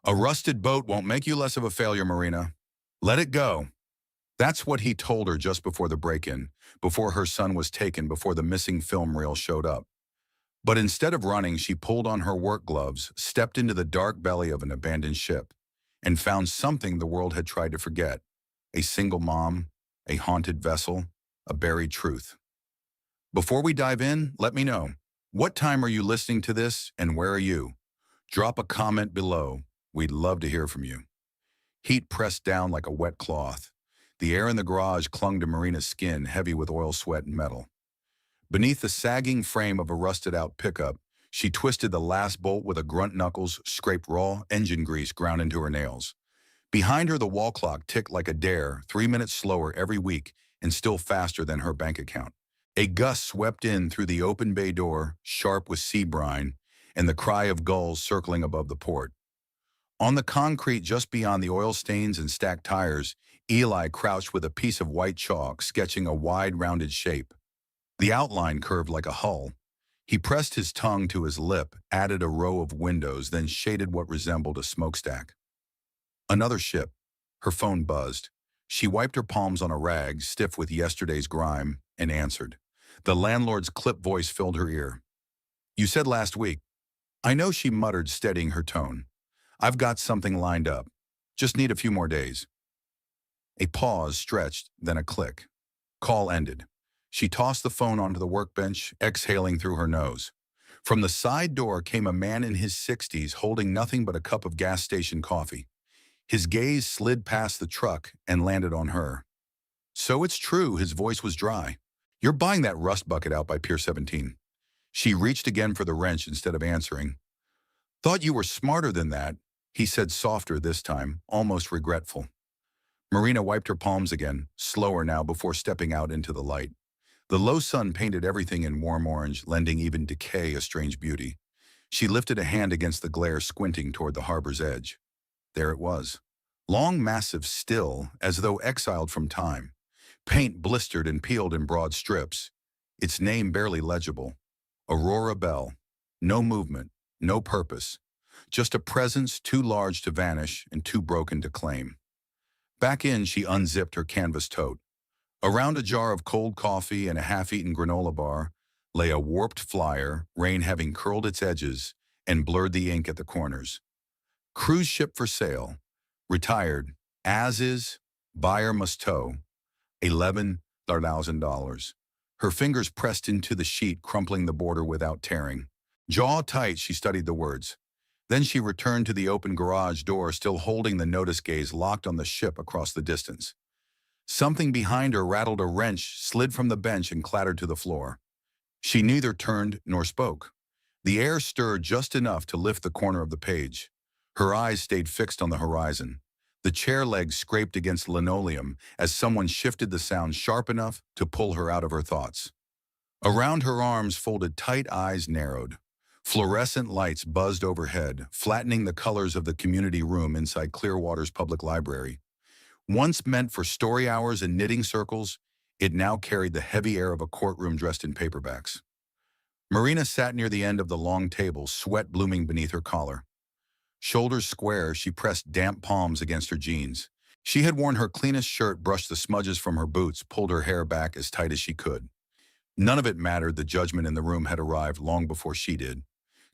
A rusted boat won't make you less of a failure, Marina. Let it go. That's what he told her just before the break-in, before her son was taken, before the missing film reel showed up. But instead of running, she pulled on her work gloves, stepped into the dark belly of an abandoned ship, and found something the world had tried to forget: a single mom, a haunted vessel, a buried truth. Before we dive in, let me know, what time are you listening to this and where are you? Drop a comment below. We'd love to hear from you. Heat pressed down like a wet cloth. The air in the garage clung to Marina's skin, heavy with oil, sweat, and metal. Beneath the sagging frame of a rusted-out pickup, she twisted the last bolt with a grunt, knuckles scraped raw engine grease ground into her nails. Behind her, the wall clock ticked like a dare, 3 minutes slower every week and still faster than her bank account. A gust swept in through the open bay door, sharp with sea brine, and the cry of gulls circling above the port. On the concrete just beyond the oil stains and stacked tires, Eli crouched with a piece of white chalk, sketching a wide, rounded shape. The outline curved like a hull. He pressed his tongue to his lip, added a row of windows, then shaded what resembled a smokestack. Another ship. Her phone buzzed. She wiped her palms on a rag, stiff with yesterday's grime, and answered. The landlord's clipped voice filled her ear. "You said last week." "I know," she muttered, steadying her tone. "I've got something lined up. Just need a few more days." A pause stretched, then a click. Call ended. She tossed the phone onto the workbench, exhaling through her nose. From the side door came a man in his 60s, holding nothing but a cup of gas station coffee. His gaze slid past the truck and landed on her. "So it's true," his voice was dry. "You're buying that rust bucket out by Pier 17. She reached again for the wrench instead of answering. "Thought you were smarter than that," he said, softer this time, almost regretful. Marina wiped her palms again, slower now, before stepping out into the light. The low sun painted everything in warm orange, lending even decay a strange beauty. She lifted a hand against the glare, squinting toward the harbor's edge. There it was. Long, massive, still, as though exiled from time. Paint blistered and peeled in broad strips. Its name barely legible. Aurora Bell. No movement, no purpose. Just a presence too large to vanish and too broken to claim. Back in, she unzipped her canvas tote. Around a jar of cold coffee and a half-eaten granola bar lay a warped flyer, rain having curled its edges and blurred the ink at the corners. Cruise ship for sale. Retired. As is. Buyer must tow. $11,000. Her fingers pressed into the sheet, crumpling the border without tearing. Jaw tight, she studied the words. Then she returned to the open garage door, still holding the notice gaze locked on the ship across the distance. Something behind her rattled. A wrench slid from the bench and clattered to the floor. She neither turned nor spoke. The air stirred just enough to lift the corner of the page. Her eyes stayed fixed on the horizon. The chair legs scraped against linoleum as someone shifted the sound sharp enough to pull her out of her thoughts. Around her arms folded tight, eyes narrowed. Fluorescent lights buzzed overhead, flattening the colors of the community room inside Clearwater's public library. Once meant for story hours and knitting circles, it now carried the heavy air of a courtroom dressed in paperbacks. Marina sat near the end of the long table, sweat blooming beneath her collar. Shoulders square, she pressed damp palms against her jeans. She had worn her cleanest shirt, brushed the smudges from her boots, pulled her hair back as tight as she could. None of it mattered. The judgment in the room had arrived long before she did.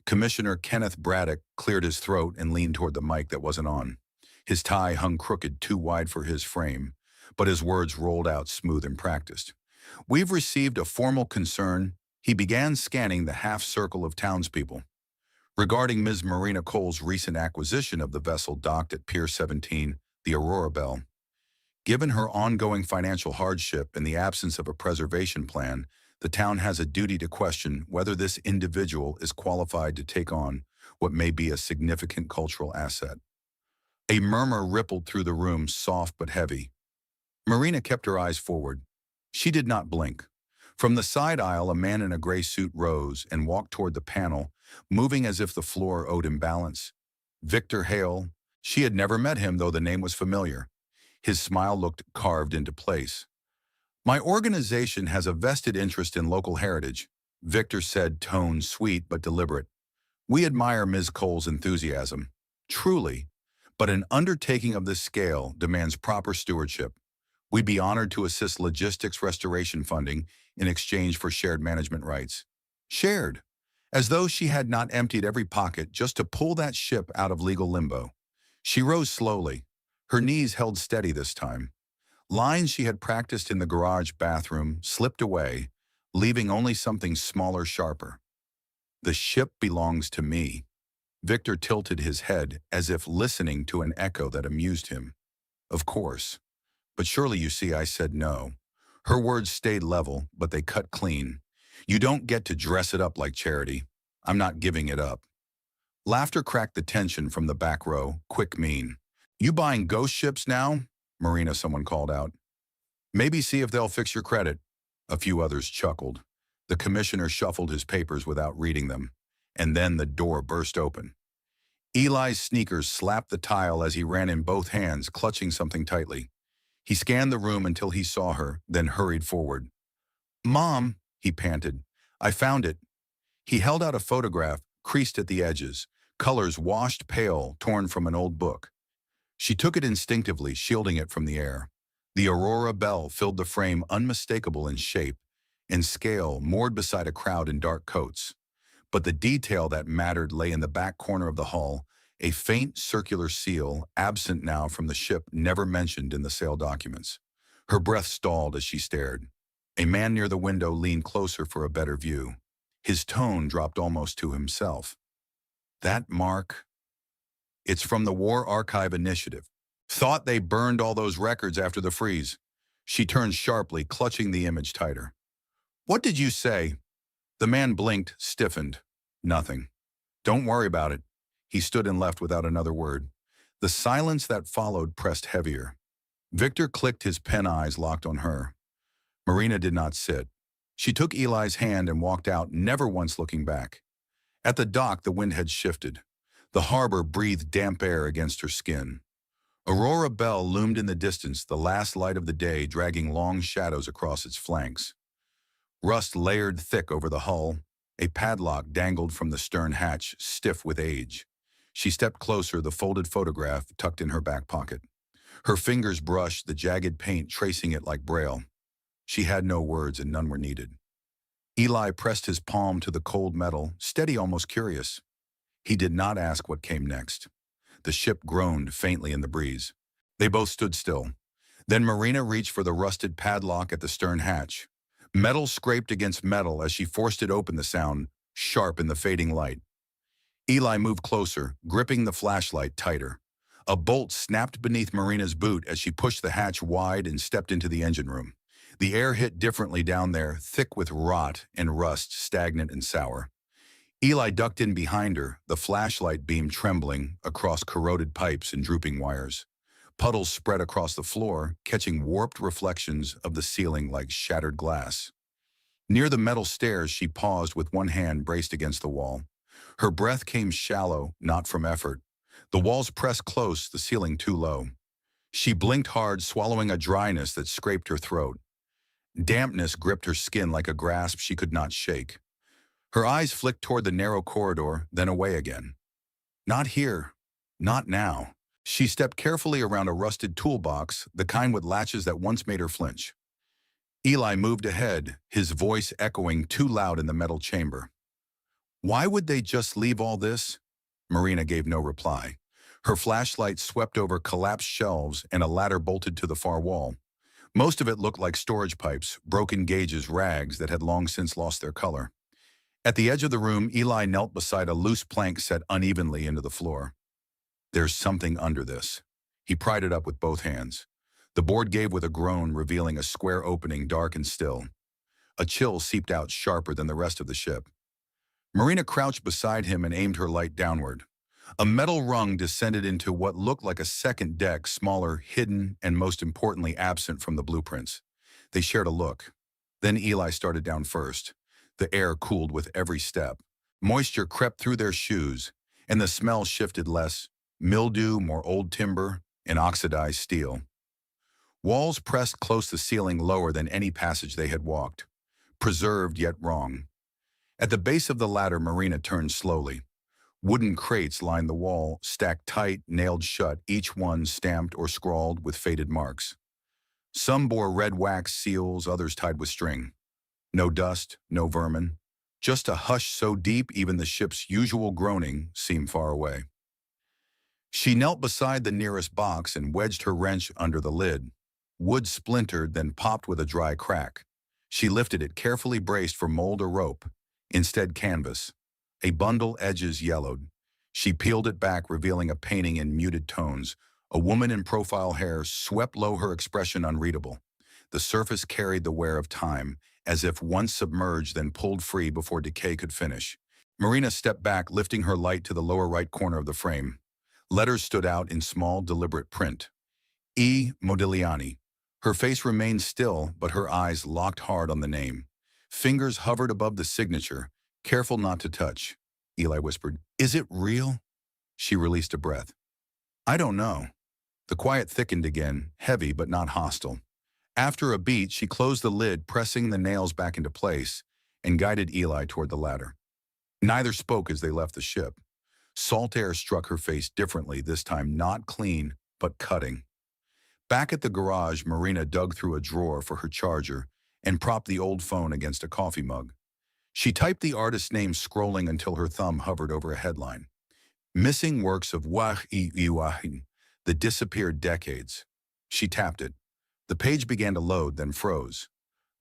Commissioner Kenneth Braddock cleared his throat and leaned toward the mic that wasn't on. His tie hung crooked, too wide for his frame, but his words rolled out smooth and practiced. "We've received a formal concern." He began scanning the half-circle of townspeople. "Regarding Ms. Marina Cole's recent acquisition of the vessel docked at Pier 17, the Aurora Bell. Given her ongoing financial hardship and the absence of a preservation plan, the town has a duty to question whether this individual is qualified to take on what may be a significant cultural asset." A murmur rippled through the room, soft but heavy. Marina kept her eyes forward. She did not blink. From the side aisle, a man in a gray suit rose and walked toward the panel, moving as if the floor owed him balance. Victor Hale. She had never met him, though the name was familiar. His smile looked carved into place. "My organization has a vested interest in local heritage," Victor said, tone sweet but deliberate. "We admire Ms. Cole's enthusiasm. Truly. But an undertaking of this scale demands proper stewardship. We'd be honored to assist logistics restoration funding in exchange for shared management rights. Shared, as though she had not emptied every pocket just to pull that ship out of legal limbo. She rose slowly. Her knees held steady this time. Lines she had practiced in the garage bathroom slipped away, leaving only something smaller, sharper. The ship belongs to me. Victor tilted his head as if listening to an echo that amused him. Of course. But surely you see I said no. Her words stayed level, but they cut clean. You don't get to dress it up like charity. I'm not giving it up. Laughter cracked the tension from the back row, quick mean. You buying ghost ships now? Marina, someone called out. Maybe see if they'll fix your credit. A few others chuckled. The commissioner shuffled his papers without reading them, and then the door burst open. Eli's sneakers slapped the tile as he ran in both hands, clutching something tightly. He scanned the room until he saw her, then hurried forward. Mom, he panted, I found it. He held out a photograph, creased at the edges, colors washed pale, torn from an old book. She took it instinctively, shielding it from the air. The Aurora Belle filled the frame, unmistakable in shape, in scale, moored beside a crowd in dark coats. But the detail that mattered lay in the back corner of the hull, a faint circular seal, absent now from the ship, never mentioned in the sale documents. Her breath stalled as she stared. A man near the window leaned closer for a better view. His tone dropped almost to himself. That mark? It's from the War Archive Initiative. Thought they burned all those records after the freeze. She turned sharply, clutching the image tighter. What did you say? The man blinked, stiffened. Nothing. Don't worry about it. He stood and left without another word. The silence that followed pressed heavier. Victor clicked, his pen eyes locked on her. Marina did not sit. She took Eli's hand and walked out, never once looking back. At the dock, the wind had shifted. The harbor breathed damp air against her skin. Aurora Belle loomed in the distance, the last light of the day dragging long shadows across its flanks. Rust layered thick over the hull. A padlock dangled from the stern hatch, stiff with age. She stepped closer, the folded photograph tucked in her back pocket. Her fingers brushed the jagged paint, tracing it like braille. She had no words, and none were needed. Eli pressed his palm to the cold metal, steady, almost curious. He did not ask what came next. The ship groaned faintly in the breeze. They both stood still. Then Marina reached for the rusted padlock at the stern hatch. Metal scraped against metal as she forced it open, the sound sharp in the fading light. Eli moved closer, gripping the flashlight tighter. A bolt snapped beneath Marina's boot as she pushed the hatch wide and stepped into the engine room. The air hit differently down there, thick with rot and rust, stagnant and sour. Eli ducked in behind her, the flashlight beam trembling across corroded pipes and drooping wires. Puddles spread across the floor, catching warped reflections of the ceiling like shattered glass. Near the metal stairs, she paused with one hand braced against the wall. Her breath came shallow, not from effort. The walls pressed close, the ceiling too low. She blinked hard, swallowing a dryness that scraped her throat. Dampness gripped her skin like a grasp she could not shake. Her eyes flicked toward the narrow corridor, then away again. Not here. Not now. She stepped carefully around a rusted toolbox, the kind with latches that once made her flinch. Eli moved ahead, his voice echoing too loud in the metal chamber. Why would they just leave all this? Marina gave no reply. Her flashlight swept over collapsed shelves and a ladder bolted to the far wall. Most of it looked like storage pipes, broken gauges, rags that had long since lost their color. At the edge of the room, Eli knelt beside a loose plank set unevenly into the floor. There's something under this. He pried it up with both hands. The board gave with a groan, revealing a square opening, dark and still. A chill seeped out sharper than the rest of the ship. Marina crouched beside him and aimed her light downward. A metal rung descended into what looked like a second deck, smaller, hidden, and most importantly absent from the blueprints. They shared a look. Then Eli started down first. The air cooled with every step. Moisture crept through their shoes, and the smell shifted less. Mildew, more old timber, and oxidized steel. Walls pressed close to the ceiling, lower than any passage they had walked. Preserved yet wrong. At the base of the ladder, Marina turned slowly. Wooden crates lined the wall, stacked tight, nailed shut, each one stamped or scrawled with faded marks. Some bore red wax seals, others tied with string. No dust, no vermin. Just a hush so deep even the ship's usual groaning seemed far away. She knelt beside the nearest box and wedged her wrench under the lid. Wood splintered, then popped with a dry crack. She lifted it, carefully braced for mold or rope. Instead, canvas. A bundle, edges yellowed. She peeled it back, revealing a painting in muted tones. A woman in profile hair, swept low, her expression unreadable. The surface carried the wear of time, as if once submerged then pulled free before decay could finish. Marina stepped back, lifting her light to the lower right corner of the frame. Letters stood out in small, deliberate print. E. Modigliani. Her face remained still, but her eyes locked hard on the name. Fingers hovered above the signature, careful not to touch. Eli whispered, "Is it real?" She released a breath. "I don't know." The quiet thickened again, heavy but not hostile. After a beat, she closed the lid, pressing the nails back into place, and guided Eli toward the ladder. Neither spoke as they left the ship. Salt air struck her face differently, this time not clean, but cutting. Back at the garage, Marina dug through a drawer for her charger and propped the old phone against a coffee mug. She typed the artist's name, scrolling until her thumb hovered over a headline. Missing works of Wahi, the disappeared decades. She tapped it. The page began to load, then froze.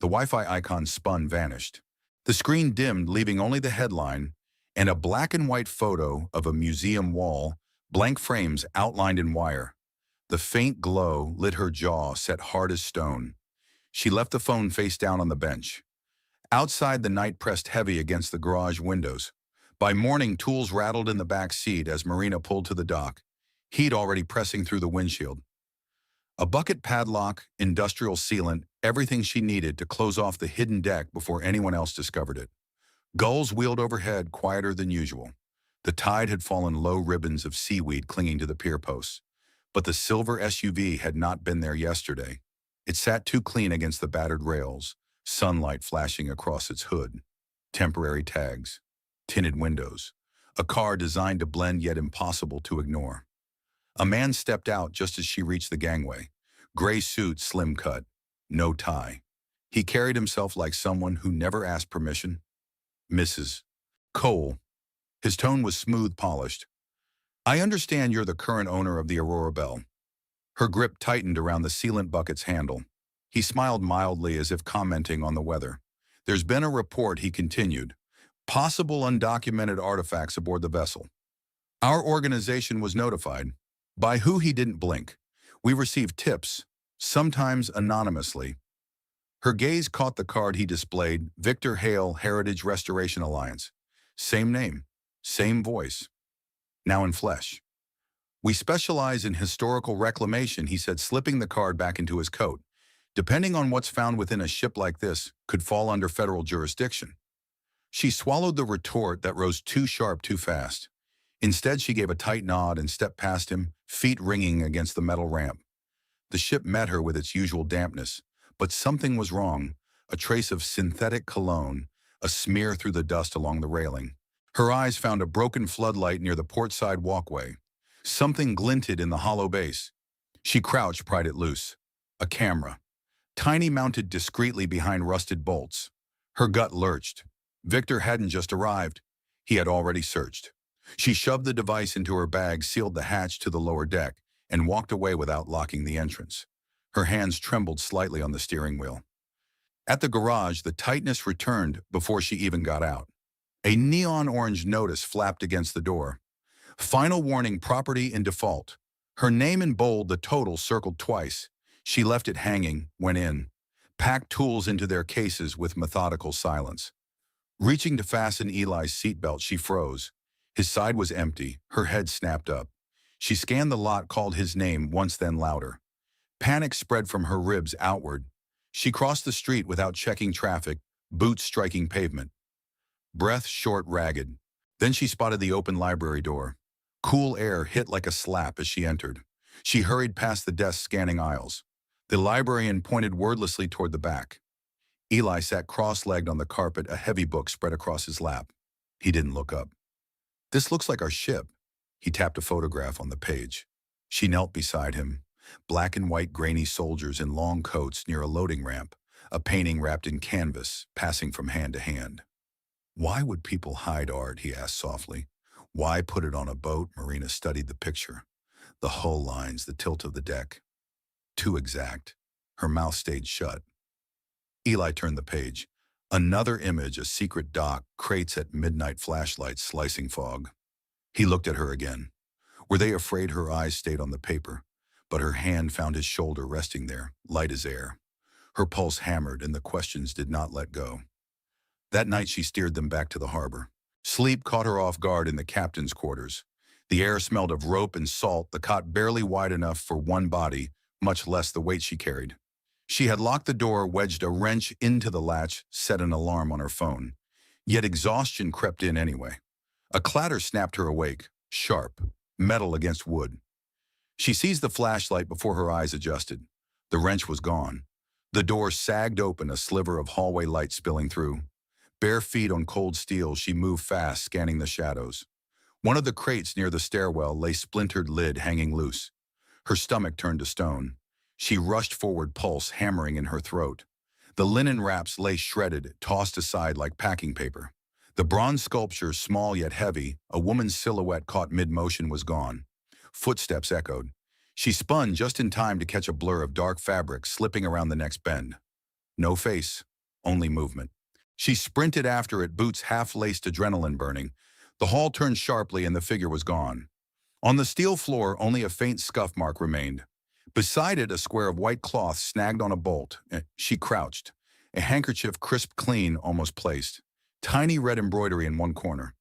The Wi-Fi icon spun, vanished. The screen dimmed, leaving only the headline and a black and white photo of a museum wall, blank frames outlined in wire. The faint glow lit her jaw, set hard as stone. She left the phone face down on the bench. Outside, the night pressed heavy against the garage windows. By morning, tools rattled in the back seat as Marina pulled to the dock, heat already pressing through the windshield. A bucket padlock, industrial sealant, everything she needed to close off the hidden deck before anyone else discovered it. Gulls wheeled overhead, quieter than usual. The tide had fallen low ribbons of seaweed clinging to the pier posts. But the silver SUV had not been there yesterday. It sat too clean against the battered rails, sunlight flashing across its hood. Temporary tags, tinted windows, a car designed to blend yet impossible to ignore. A man stepped out just as she reached the gangway. Gray suit, slim cut, no tie. He carried himself like someone who never asked permission. "Mrs. Cole." His tone was smooth, polished. "I understand you're the current owner of the Aurora Belle." Her grip tightened around the sealant bucket's handle. He smiled mildly as if commenting on the weather. "There's been a report," he continued. "Possible undocumented artifacts aboard the vessel. Our organization was notified." By who, he didn't blink. "We received tips, sometimes anonymously." Her gaze caught the card he displayed, Victor Hale, Heritage Restoration Alliance. Same name, same voice, now in flesh. "We specialize in historical reclamation," he said, slipping the card back into his coat. "Depending on what's found within a ship like this, could fall under federal jurisdiction." She swallowed the retort that rose too sharp, too fast. Instead, she gave a tight nod and stepped past him, feet ringing against the metal ramp. The ship met her with its usual dampness, but something was wrong. A trace of synthetic cologne, a smear through the dust along the railing. Her eyes found a broken floodlight near the portside walkway. Something glinted in the hollow base. She crouched, pried it loose. A camera, tiny, mounted discreetly behind rusted bolts. Her gut lurched. Victor hadn't just arrived. He had already searched. She shoved the device into her bag, sealed the hatch to the lower deck, and walked away without locking the entrance. Her hands trembled slightly on the steering wheel. At the garage, the tightness returned before she even got out. A neon orange notice flapped against the door. "Final warning, property in default." Her name in bold, the total circled twice. She left it hanging, went in, packed tools into their cases with methodical silence. Reaching to fasten Eli's seatbelt, she froze. His side was empty, her head snapped up. She scanned the lot, called his name once, then louder. Panic spread from her ribs outward. She crossed the street without checking traffic, boots striking pavement. Breath short, ragged. Then she spotted the open library door. Cool air hit like a slap as she entered. She hurried past the desk, scanning aisles. The librarian pointed wordlessly toward the back. Eli sat cross-legged on the carpet, a heavy book spread across his lap. He didn't look up. This looks like our ship. He tapped a photograph on the page. She knelt beside him. Black and white grainy soldiers in long coats near a loading ramp, a painting wrapped in canvas, passing from hand to hand. Why would people hide art, he asked softly. Why put it on a boat? Marina studied the picture. The hull lines, the tilt of the deck. Too exact. Her mouth stayed shut. Eli turned the page. Another image, a secret dock, crates at midnight, flashlights slicing fog. He looked at her again. Were they afraid her eyes stayed on the paper? But her hand found his shoulder resting there, light as air. Her pulse hammered and the questions did not let go. That night she steered them back to the harbor. Sleep caught her off guard in the captain's quarters. The air smelled of rope and salt, the cot barely wide enough for one body, much less the weight she carried. She had locked the door, wedged a wrench into the latch, set an alarm on her phone. Yet exhaustion crept in anyway. A clatter snapped her awake, sharp, metal against wood. She seized the flashlight before her eyes adjusted. The wrench was gone. The door sagged open, a sliver of hallway light spilling through. Bare feet on cold steel, she moved fast, scanning the shadows. One of the crates near the stairwell lay splintered lid hanging loose. Her stomach turned to stone. She rushed forward, pulse hammering in her throat. The linen wraps lay shredded, tossed aside like packing paper. The bronze sculpture, small yet heavy, a woman's silhouette caught mid-motion, was gone. Footsteps echoed. She spun just in time to catch a blur of dark fabric slipping around the next bend. No face, only movement. She sprinted after it, boots half-laced, adrenaline burning. The hall turned sharply and the figure was gone. On the steel floor, only a faint scuff mark remained. Beside it, a square of white cloth snagged on a bolt. She crouched, a handkerchief crisp clean, almost placed. Tiny red embroidery in one corner.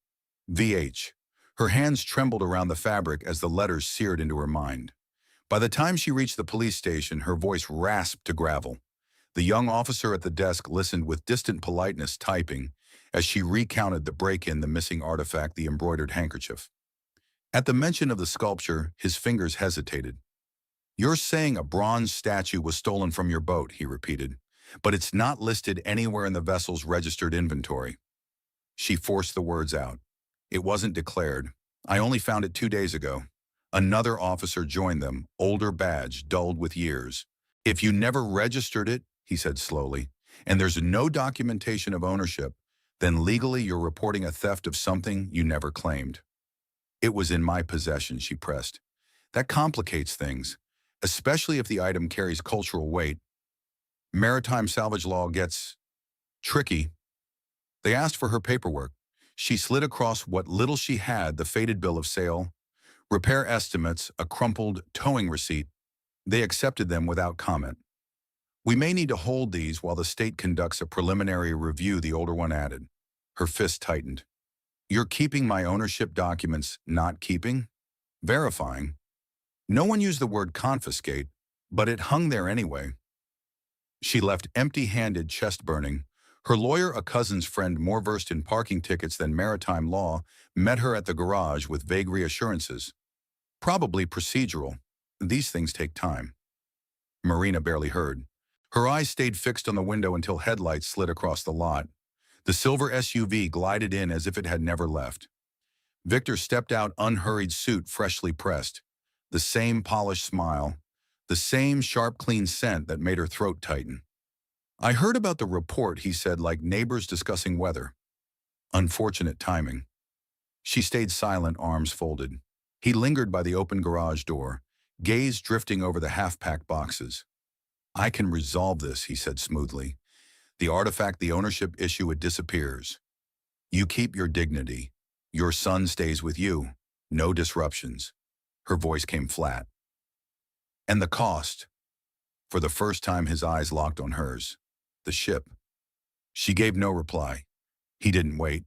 VH. Her hands trembled around the fabric as the letters seared into her mind. By the time she reached the police station, her voice rasped to gravel. The young officer at the desk listened with distant politeness, typing, as she recounted the break-in, the missing artifact, the embroidered handkerchief. At the mention of the sculpture, his fingers hesitated. "You're saying a bronze statue was stolen from your boat," he repeated, "but it's not listed anywhere in the vessel's registered inventory." She forced the words out. "It wasn't declared. I only found it 2 days ago." Another officer joined them, older badge, dulled with years. "If you never registered it," he said slowly, "and there's no documentation of ownership, then legally you're reporting a theft of something you never claimed." "It was in my possession," she pressed. "That complicates things, especially if the item carries cultural weight. Maritime salvage law gets tricky." They asked for her paperwork. She slid across what little she had, the faded bill of sale, repair estimates, a crumpled towing receipt. They accepted them without comment. "We may need to hold these while the state conducts a preliminary review," the older one added. Her fist tightened. "You're keeping my ownership documents, not keeping? Verifying?" No one used the word confiscate, but it hung there anyway. She left empty-handed, chest burning. Her lawyer, a cousin's friend more versed in parking tickets than maritime law, met her at the garage with vague reassurances. Probably procedural. These things take time. Marina barely heard. Her eyes stayed fixed on the window until headlights slid across the lot. The silver SUV glided in as if it had never left. Victor stepped out, unhurried, suit freshly pressed. The same polished smile, the same sharp, clean scent that made her throat tighten. "I heard about the report," he said, like neighbors discussing weather. Unfortunate timing. She stayed silent, arms folded. He lingered by the open garage door, gaze drifting over the half-packed boxes. "I can resolve this," he said smoothly. "The artifact, the ownership issue, it disappears. You keep your dignity. Your son stays with you. No disruptions." Her voice came flat. "And the cost?" For the first time, his eyes locked on hers. "The ship." She gave no reply. He didn't wait.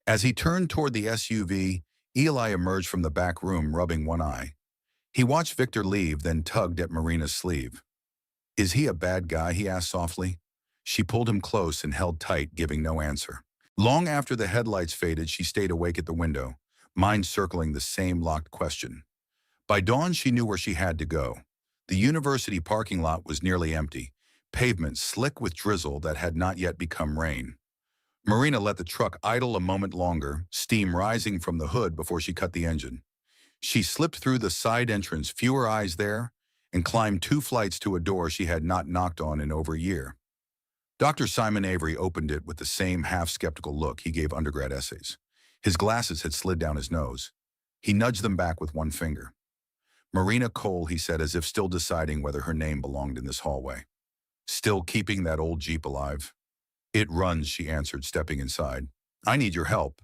As he turned toward the SUV, Eli emerged from the back room, rubbing one eye. He watched Victor leave, then tugged at Marina's sleeve. "Is he a bad guy?" he asked softly. She pulled him close and held tight, giving no answer. Long after the headlights faded, she stayed awake at the window, mind circling the same locked question. By dawn, she knew where she had to go. The university parking lot was nearly empty, pavement slick with drizzle that had not yet become rain. Marina let the truck idle a moment longer, steam rising from the hood before she cut the engine. She slipped through the side entrance, fewer eyes there, and climbed 2 flights to a door she had not knocked on in over a year. Dr. Simon Avery opened it with the same half-skeptical look he gave undergrad essays. His glasses had slid down his nose. He nudged them back with one finger. Marina Cole, he said, as if still deciding whether her name belonged in this hallway. Still keeping that old Jeep alive? It runs, she answered, stepping inside. I need your help.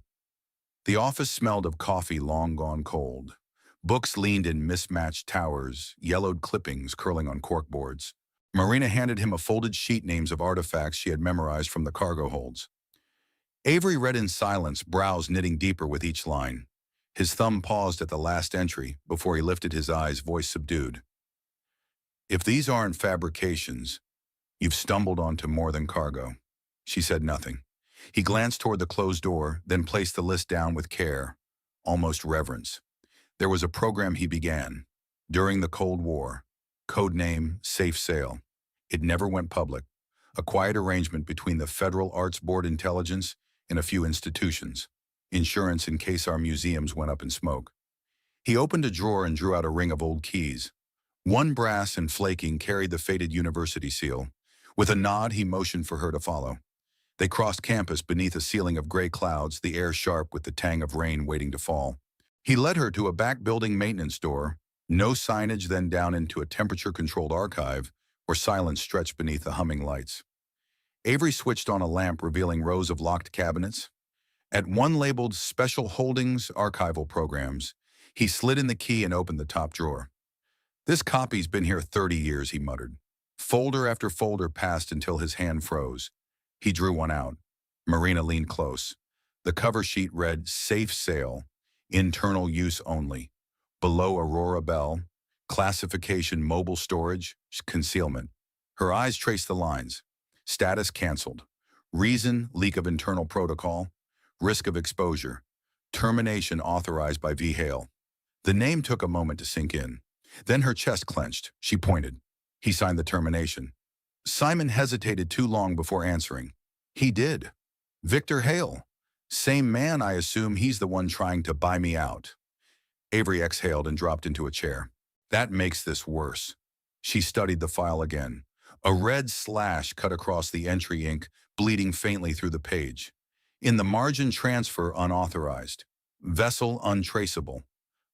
The office smelled of coffee long gone cold. Books leaned in mismatched towers, yellowed clippings curling on corkboards. Marina handed him a folded sheet names of artifacts she had memorized from the cargo holds. Avery read in silence, brows knitting deeper with each line. His thumb paused at the last entry before he lifted his eyes, voice subdued. If these aren't fabrications, you've stumbled onto more than cargo. She said nothing. He glanced toward the closed door, then placed the list down with care, almost reverence. There was a program he began. During the Cold War. Code name, Safe Sail. It never went public. A quiet arrangement between the Federal Arts Board Intelligence and a few institutions. Insurance in case our museums went up in smoke. He opened a drawer and drew out a ring of old keys. One brass and flaking carried the faded university seal. With a nod, he motioned for her to follow. They crossed campus beneath a ceiling of gray clouds, the air sharp with the tang of rain waiting to fall. He led her to a back building maintenance door, no signage, then down into a temperature-controlled archive where silence stretched beneath the humming lights. Avery switched on a lamp revealing rows of locked cabinets. At one labeled Special Holdings Archival Programs, he slid in the key and opened the top drawer. This copy's been here 30 years, he muttered. Folder after folder passed until his hand froze. He drew one out. Marina leaned close. The cover sheet read, Safe Sail, Internal Use Only. Below Aurora Bell, Classification Mobile Storage, Concealment. Her eyes traced the lines. Status canceled. Reason, leak of internal protocol. Risk of exposure. Termination authorized by V. Hale. The name took a moment to sink in. Then her chest clenched. She pointed. He signed the termination. Simon hesitated too long before answering. He did. Victor Hale. Same man, I assume he's the one trying to buy me out. Avery exhaled and dropped into a chair. That makes this worse. She studied the file again. A red slash cut across the entry ink, bleeding faintly through the page. In the margin, transfer unauthorized. Vessel untraceable.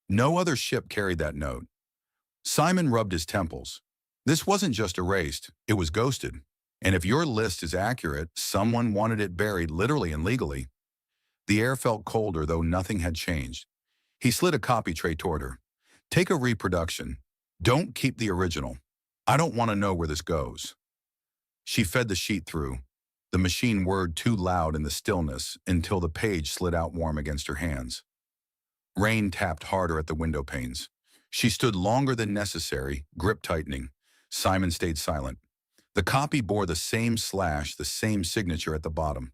No other ship carried that note. Simon rubbed his temples. This wasn't just erased, it was ghosted. And if your list is accurate, someone wanted it buried literally and legally. The air felt colder, though nothing had changed. He slid a copy tray toward her. Take a reproduction. Don't keep the original. I don't want to know where this goes. She fed the sheet through. The machine whirred too loud in the stillness until the page slid out warm against her hands. Rain tapped harder at the window panes. She stood longer than necessary, grip tightening. Simon stayed silent. The copy bore the same slash, the same signature at the bottom.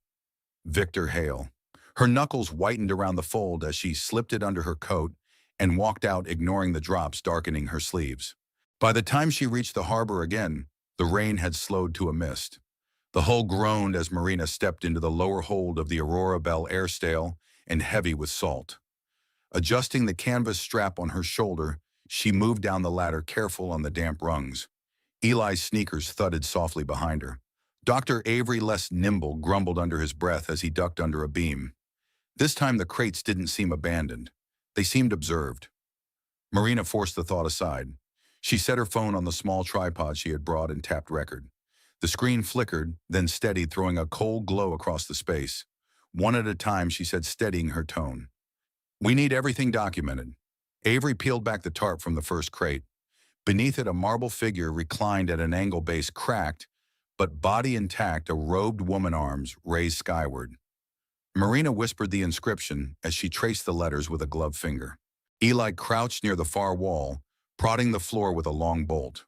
Victor Hale. Her knuckles whitened around the fold as she slipped it under her coat and walked out, ignoring the drops darkening her sleeves. By the time she reached the harbor again, the rain had slowed to a mist. The hull groaned as Marina stepped into the lower hold of the Aurora Bell, air stale and heavy with salt. Adjusting the canvas strap on her shoulder, she moved down the ladder, careful on the damp rungs. Eli's sneakers thudded softly behind her. Dr. Avery, less nimble, grumbled under his breath as he ducked under a beam. This time the crates didn't seem abandoned. They seemed observed. Marina forced the thought aside. She set her phone on the small tripod she had brought and tapped record. The screen flickered, then steadied, throwing a cold glow across the space. One at a time, she said, steadying her tone. We need everything documented. Avery peeled back the tarp from the first crate. Beneath it, a marble figure reclined at an angle, base cracked, but body intact, a robed woman, arms raised skyward. Marina whispered the inscription as she traced the letters with a gloved finger. Eli crouched near the far wall, prodding the floor with a long bolt.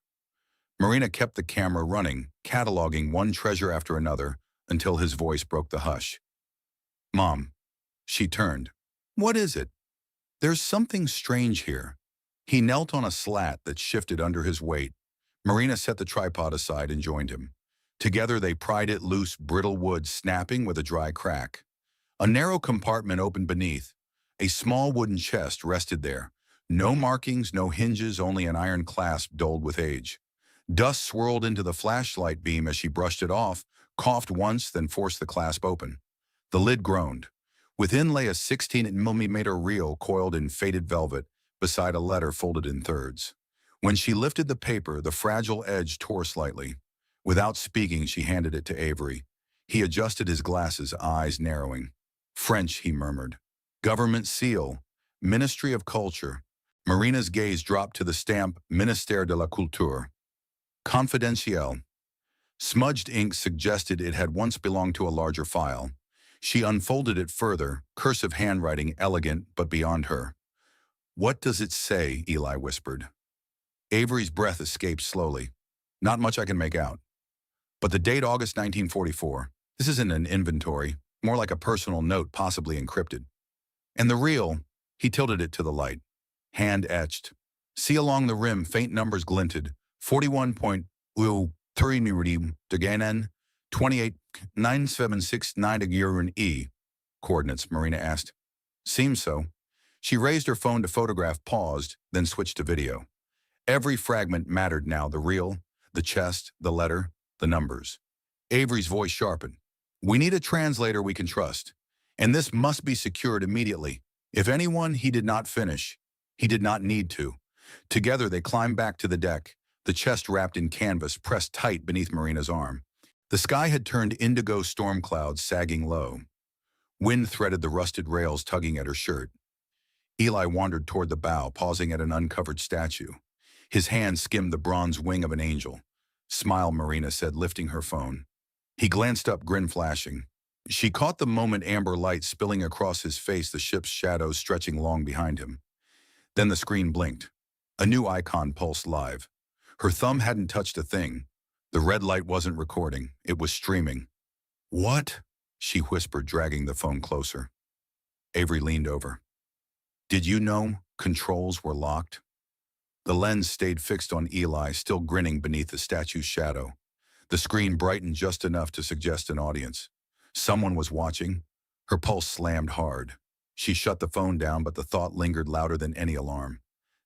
Marina kept the camera running, cataloging one treasure after another until his voice broke the hush. Mom. She turned. What is it? There's something strange here. He knelt on a slat that shifted under his weight. Marina set the tripod aside and joined him. Together they pried it loose, brittle wood snapping with a dry crack. A narrow compartment opened beneath. A small wooden chest rested there. No markings, no hinges, only an iron clasp dulled with age. Dust swirled into the flashlight beam as she brushed it off, coughed once, then forced the clasp open. The lid groaned. Within lay a 16mm reel coiled in faded velvet, beside a letter folded in thirds. When she lifted the paper, the fragile edge tore slightly. Without speaking, she handed it to Avery. He adjusted his glasses, eyes narrowing. French, he murmured. Government seal. Ministry of Culture. Marina's gaze dropped to the stamp Ministère de la Culture. Confidentiel. Smudged ink suggested it had once belonged to a larger file. She unfolded it further, cursive handwriting elegant but beyond her. What does it say? Eli whispered. Avery's breath escaped slowly. Not much I can make out. But the date August 1944. This isn't an inventory, more like a personal note, possibly encrypted. And the reel, he tilted it to the light. Hand etched. See along the rim, faint numbers glinted. 41.3 Daganen, 28.9769 E. Coordinates, Marina asked. Seems so. She raised her phone to photograph, paused, then switched to video. Every fragment mattered now, the reel, the chest, the letter, the numbers. Avery's voice sharpened. We need a translator we can trust. And this must be secured immediately. If anyone, he did not finish. He did not need to. Together they climbed back to the deck, the chest wrapped in canvas pressed tight beneath Marina's arm. The sky had turned indigo storm clouds sagging low. Wind threaded the rusted rails tugging at her shirt. Eli wandered toward the bow, pausing at an uncovered statue. His hand skimmed the bronze wing of an angel. Smile, Marina said, lifting her phone. He glanced up, grin flashing. She caught the moment amber light spilling across his face, the ship's shadows stretching long behind him. Then the screen blinked. A new icon pulsed live. Her thumb hadn't touched a thing. The red light wasn't recording. It was streaming. What? She whispered, dragging the phone closer. Avery leaned over. Did you know controls were locked? The lens stayed fixed on Eli, still grinning beneath the statue's shadow. The screen brightened just enough to suggest an audience. Someone was watching. Her pulse slammed hard. She shut the phone down, but the thought lingered louder than any alarm.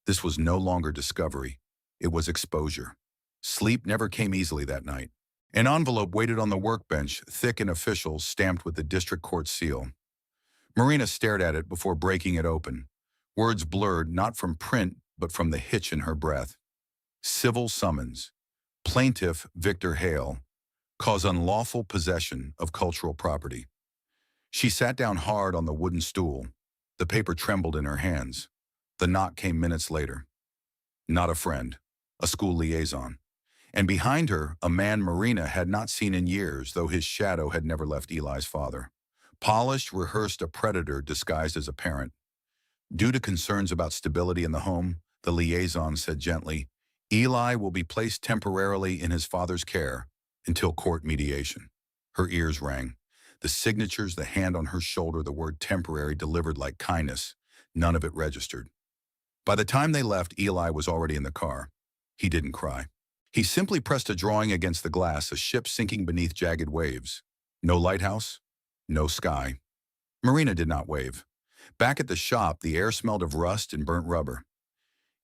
This was no longer discovery. It was exposure. Sleep never came easily that night. An envelope waited on the workbench, thick and official, stamped with the district court seal. Marina stared at it before breaking it open. Words blurred, not from print, but from the hitch in her breath. Civil summons. Plaintiff Victor Hale. Cause unlawful possession of cultural property. She sat down hard on the wooden stool. The paper trembled in her hands. The knock came minutes later. Not a friend, a school liaison. And behind her, a man Marina had not seen in years, though his shadow had never left Eli's father. Polished, rehearsed, a predator disguised as a parent. Due to concerns about stability in the home, the liaison said gently, Eli will be placed temporarily in his father's care until court mediation. Her ears rang. The signatures, the hand on her shoulder, the word temporary delivered like kindness. None of it registered. By the time they left, Eli was already in the car. He didn't cry. He simply pressed a drawing against the glass, a ship sinking beneath jagged waves. No lighthouse, no sky. Marina did not wave. Back at the shop, the air smelled of rust and burnt rubber.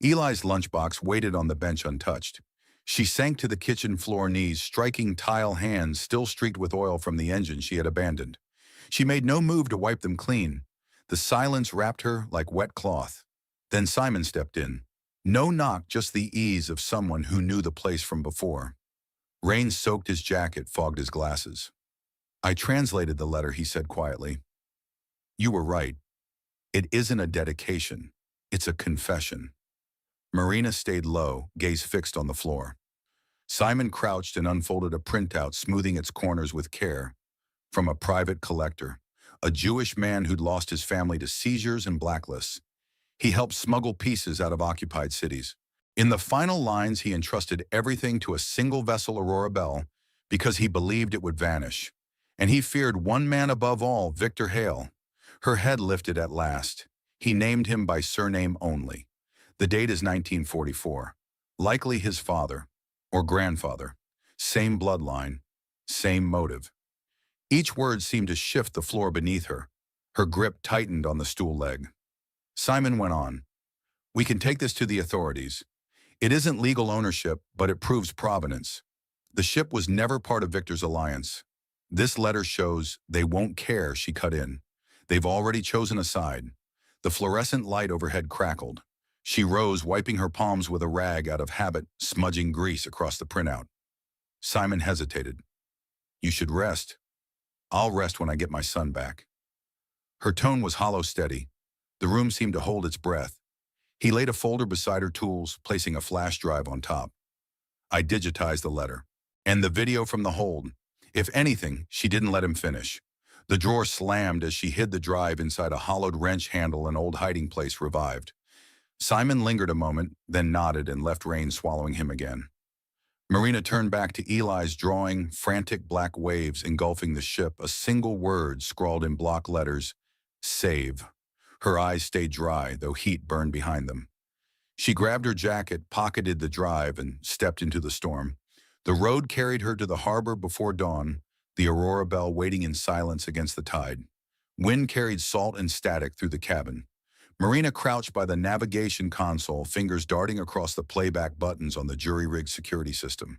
Eli's lunchbox waited on the bench untouched. She sank to the kitchen floor, knees striking tile hands still streaked with oil from the engine she had abandoned. She made no move to wipe them clean. The silence wrapped her like wet cloth. Then Simon stepped in. No knock, just the ease of someone who knew the place from before. Rain soaked his jacket, fogged his glasses. I translated the letter, he said quietly. You were right. It isn't a dedication. It's a confession. Marina stayed low, gaze fixed on the floor. Simon crouched and unfolded a printout, smoothing its corners with care. From a private collector, a Jewish man who'd lost his family to seizures and blacklists. He helped smuggle pieces out of occupied cities. In the final lines, he entrusted everything to a single vessel, Aurora Bell, because he believed it would vanish. And he feared one man above all, Victor Hale. Her head lifted at last. He named him by surname only. The date is 1944. Likely his father or grandfather. Same bloodline. same motive. Each word seemed to shift the floor beneath her. Her grip tightened on the stool leg. Simon went on. We can take this to the authorities. It isn't legal ownership, but it proves provenance. The ship was never part of Victor's alliance. This letter shows they won't care, she cut in. They've already chosen a side. The fluorescent light overhead crackled. She rose, wiping her palms with a rag out of habit, smudging grease across the printout. Simon hesitated. You should rest. I'll rest when I get my son back. Her tone was hollow steady. The room seemed to hold its breath. He laid a folder beside her tools, placing a flash drive on top. I digitized the letter. And the video from the hold. If anything, she didn't let him finish. The drawer slammed as she hid the drive inside a hollowed wrench handle an old hiding place revived. Simon lingered a moment, then nodded and left Rain swallowing him again. Marina turned back to Eli's drawing, frantic black waves engulfing the ship, a single word scrawled in block letters, save. Her eyes stayed dry, though heat burned behind them. She grabbed her jacket, pocketed the drive, and stepped into the storm. The road carried her to the harbor before dawn, the Aurora Belle waiting in silence against the tide. Wind carried salt and static through the cabin. Marina crouched by the navigation console, fingers darting across the playback buttons on the jury-rigged security system.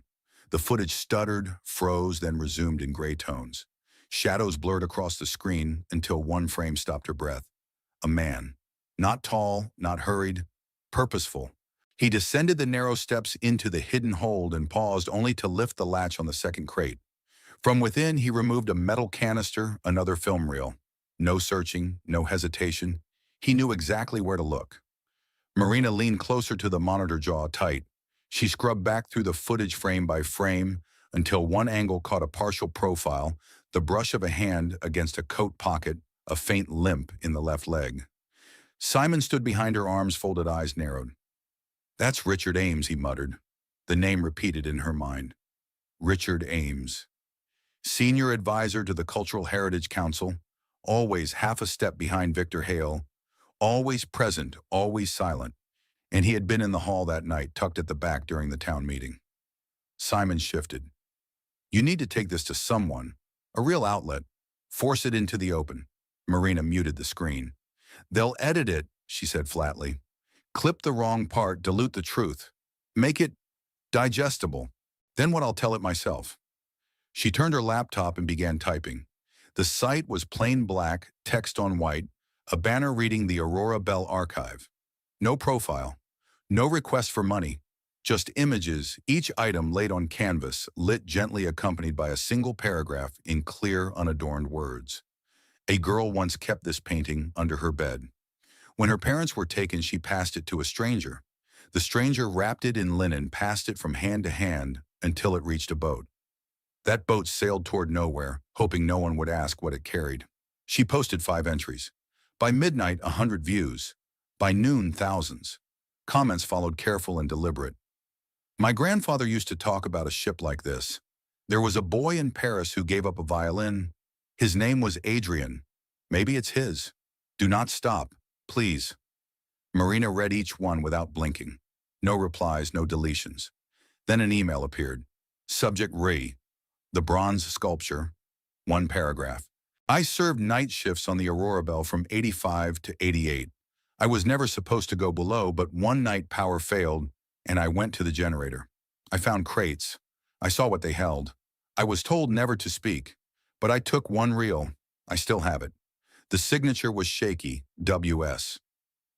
The footage stuttered, froze, then resumed in gray tones. Shadows blurred across the screen until one frame stopped her breath. A man. Not tall, not hurried, purposeful. He descended the narrow steps into the hidden hold and paused only to lift the latch on the second crate. From within, he removed a metal canister, another film reel. No searching, no hesitation. He knew exactly where to look. Marina leaned closer to the monitor, jaw tight. She scrubbed back through the footage frame by frame until one angle caught a partial profile, the brush of a hand against a coat pocket, a faint limp in the left leg. Simon stood behind her, arms folded, eyes narrowed. That's Richard Ames, he muttered. The name repeated in her mind. Richard Ames. Senior advisor to the Cultural Heritage Council, always half a step behind Victor Hale, always present, always silent, and he had been in the hall that night, tucked at the back during the town meeting. Simon shifted. You need to take this to someone, a real outlet. Force it into the open. Marina muted the screen. They'll edit it, she said flatly. Clip the wrong part, dilute the truth. Make it digestible. Then what, I'll tell it myself. She turned her laptop and began typing. The site was plain black, text on white, a banner reading the Aurora Belle Archive. No profile, no request for money, just images, each item laid on canvas, lit gently, accompanied by a single paragraph in clear, unadorned words. A girl once kept this painting under her bed. When her parents were taken, she passed it to a stranger. The stranger wrapped it in linen, passed it from hand to hand until it reached a boat. That boat sailed toward nowhere, hoping no one would ask what it carried. She posted 5 entries. By midnight, 100 views. By noon, thousands. Comments followed, careful and deliberate. My grandfather used to talk about a ship like this. There was a boy in Paris who gave up a violin. His name was Adrian. Maybe it's his. Do not stop. Please. Marina read each one without blinking. No replies, no deletions. Then an email appeared. Subject Re. The bronze sculpture. 1 paragraph. I served night shifts on the Aurora Belle from 85 to 88. I was never supposed to go below, but one night power failed, and I went to the generator. I found crates. I saw what they held. I was told never to speak, but I took one reel. I still have it. The signature was shaky, WS.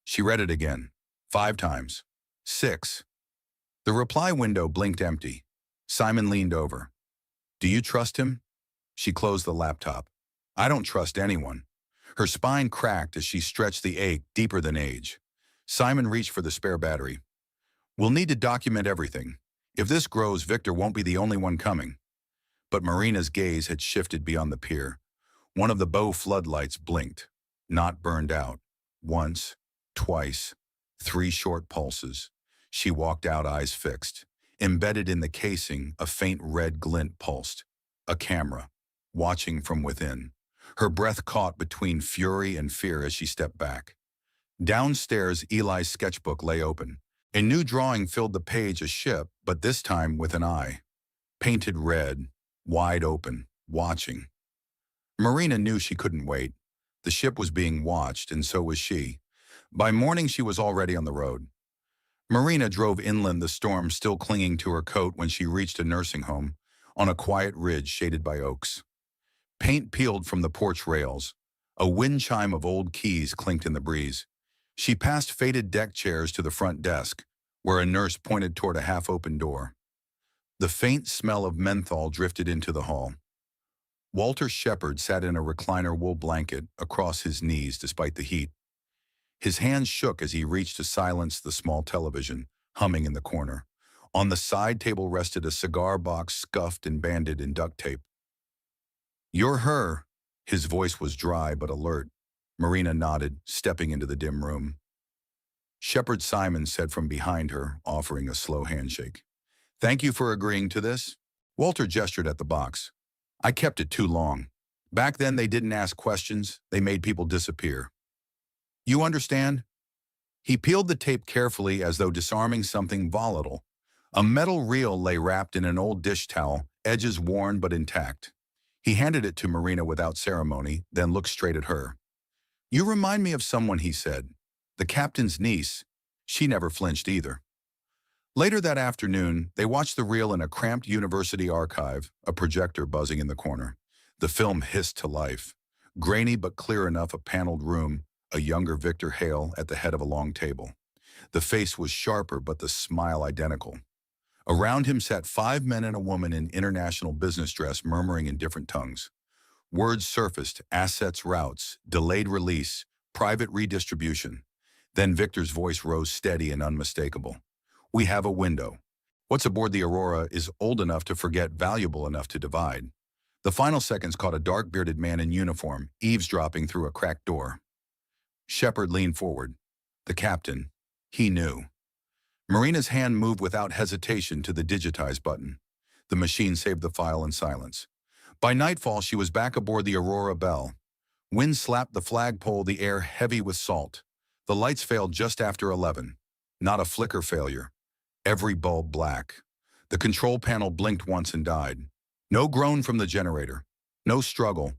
She read it again, 5 times. 6. The reply window blinked empty. Simon leaned over. Do you trust him? She closed the laptop. I don't trust anyone. Her spine cracked as she stretched the ache deeper than age. Simon reached for the spare battery. We'll need to document everything. If this grows, Victor won't be the only one coming. But Marina's gaze had shifted beyond the pier. One of the bow floodlights blinked, not burned out. Once, twice, 3 short pulses. She walked out, eyes fixed. Embedded in the casing, a faint red glint pulsed. A camera, watching from within. Her breath caught between fury and fear as she stepped back. Downstairs, Eli's sketchbook lay open. A new drawing filled the page, a ship, but this time with an eye. Painted red, wide open, watching. Marina knew she couldn't wait. The ship was being watched, and so was she. By morning, she was already on the road. Marina drove inland, the storm still clinging to her coat, when she reached a nursing home on a quiet ridge shaded by oaks. Paint peeled from the porch rails. A wind chime of old keys clinked in the breeze. She passed faded deck chairs to the front desk, where a nurse pointed toward a half-open door. The faint smell of menthol drifted into the hall. Walter Shepard sat in a recliner wool blanket across his knees despite the heat. His hands shook as he reached to silence the small television, humming in the corner. On the side table rested a cigar box scuffed and banded in duct tape. "You're her." His voice was dry but alert. Marina nodded, stepping into the dim room. Shepard Simon said from behind her, offering a slow handshake. "Thank you for agreeing to this." Walter gestured at the box. "I kept it too long. Back then they didn't ask questions, they made people disappear. You understand?" He peeled the tape carefully as though disarming something volatile. A metal reel lay wrapped in an old dish towel, edges worn but intact. He handed it to Marina without ceremony, then looked straight at her. "You remind me of someone," he said. "The captain's niece." She never flinched either. Later that afternoon, they watched the reel in a cramped university archive, a projector buzzing in the corner. The film hissed to life. Grainy but clear enough, a paneled room, a younger Victor Hale at the head of a long table. The face was sharper, but the smile identical. Around him sat 5 men and a woman in international business dress, murmuring in different tongues. Words surfaced: assets routes, delayed release, private redistribution. Then Victor's voice rose steady and unmistakable. "We have a window. What's aboard the Aurora is old enough to forget, valuable enough to divide." The final seconds caught a dark-bearded man in uniform, eavesdropping through a cracked door. Shepard leaned forward. The captain. He knew. Marina's hand moved without hesitation to the digitize button. The machine saved the file in silence. By nightfall, she was back aboard the Aurora Belle. Wind slapped the flagpole, the air heavy with salt. The lights failed just after 11. Not a flicker failure. Every bulb black. The control panel blinked once and died. No groan from the generator. No struggle.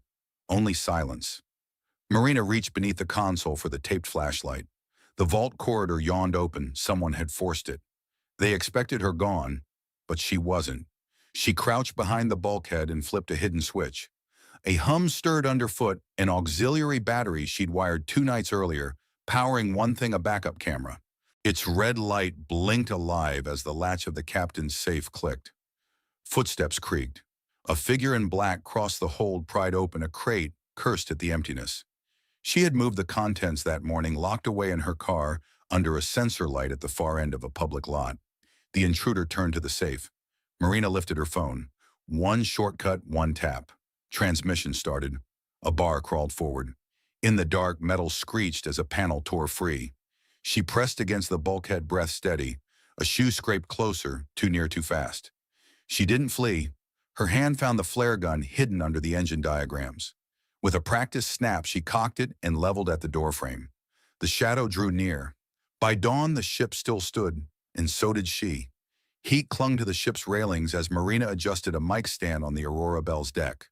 Only silence. Marina reached beneath the console for the taped flashlight. The vault corridor yawned open. Someone had forced it. They expected her gone, but she wasn't. She crouched behind the bulkhead and flipped a hidden switch. A hum stirred underfoot, an auxiliary battery she'd wired 2 nights earlier, powering one thing: a backup camera. Its red light blinked alive as the latch of the captain's safe clicked. Footsteps creaked. A figure in black crossed the hold, pried open a crate, cursed at the emptiness. She had moved the contents that morning, locked away in her car under a sensor light at the far end of a public lot. The intruder turned to the safe. Marina lifted her phone. One shortcut, one tap. Transmission started. A bar crawled forward. In the dark, metal screeched as a panel tore free. She pressed against the bulkhead, breath steady. A shoe scraped closer, too near, too fast. She didn't flee. Her hand found the flare gun hidden under the engine diagrams. With a practiced snap, she cocked it and leveled at the doorframe. The shadow drew near. By dawn, the ship still stood, and so did she. Heat clung to the ship's railings as Marina adjusted a mic stand on the Aurora Belle's deck.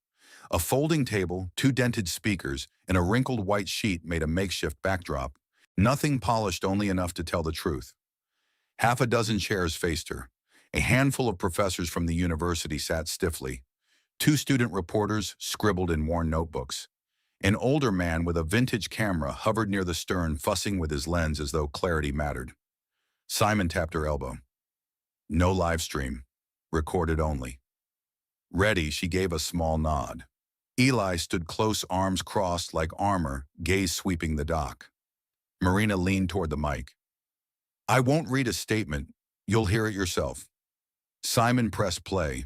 A folding table, 2 dented speakers, and a wrinkled white sheet made a makeshift backdrop. Nothing polished, only enough to tell the truth. Half a dozen chairs faced her. A handful of professors from the university sat stiffly. 2 student reporters scribbled in worn notebooks. An older man with a vintage camera hovered near the stern, fussing with his lens as though clarity mattered. Simon tapped her elbow. "No live stream. Recorded only." Ready, she gave a small nod. Eli stood close, arms crossed like armor, gaze sweeping the dock. Marina leaned toward the mic. "I won't read a statement. You'll hear it yourself." Simon pressed play.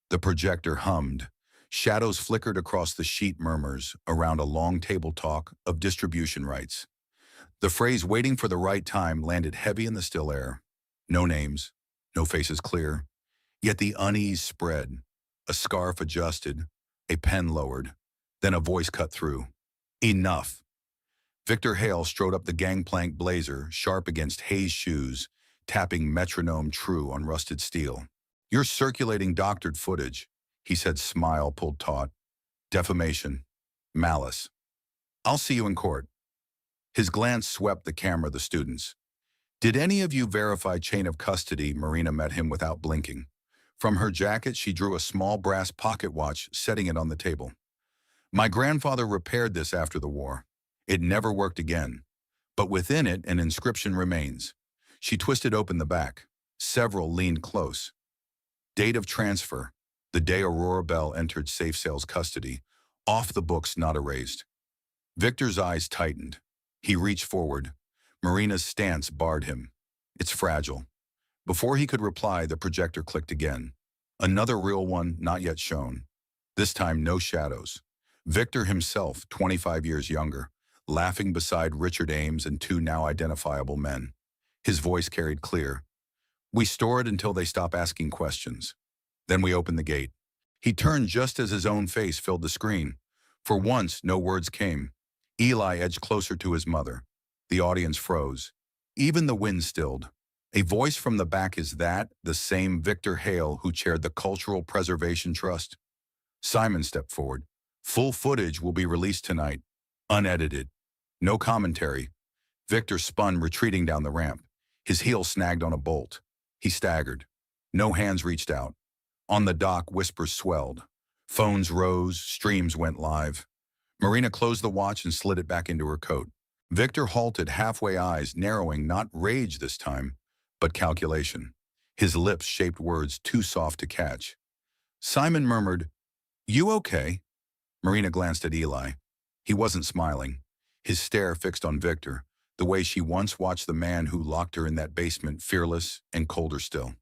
The projector hummed. Shadows flickered across the sheet, murmurs around a long table talk of distribution rights. The phrase "waiting for the right time" landed heavy in the still air. No names, no faces clear. Yet the unease spread. A scarf adjusted, a pen lowered. Then a voice cut through. "Enough." Victor Hale strode up the gangplank, blazer sharp against Hayes' shoes, tapping metronome true on rusted steel. "You're circulating doctored footage. He said, smile pulled taut. Defamation. Malice. I'll see you in court. His glance swept the camera, the students. Did any of you verify chain of custody? Marina met him without blinking. From her jacket, she drew a small brass pocket watch, setting it on the table. My grandfather repaired this after the war. It never worked again. But within it, an inscription remains. She twisted open the back. Several leaned close. Date of transfer. The day Aurora Bell entered Safe Sales custody. Off the books, not erased. Victor's eyes tightened. He reached forward. Marina's stance barred him. It's fragile. Before he could reply, the projector clicked again. Another real one, not yet shown. This time, no shadows. Victor himself, 25 years younger, laughing beside Richard Ames and two now identifiable men. His voice carried clear. We store it until they stop asking questions. Then we open the gate. He turned just as his own face filled the screen. For once, no words came. Eli edged closer to his mother. The audience froze. Even the wind stilled. A voice from the back, is that the same Victor Hale who chaired the Cultural Preservation Trust? Simon stepped forward. Full footage will be released tonight. Unedited. No commentary. Victor spun, retreating down the ramp. His heel snagged on a bolt. He staggered. No hands reached out. On the dock, whispers swelled. Phones rose, streams went live. Marina closed the watch and slid it back into her coat. Victor halted, halfway, eyes narrowing, not rage this time, but calculation. His lips shaped words too soft to catch. Simon murmured, "You okay?" Marina glanced at Eli. He wasn't smiling. His stare fixed on Victor, the way she once watched the man who locked her in that basement, fearless and colder still.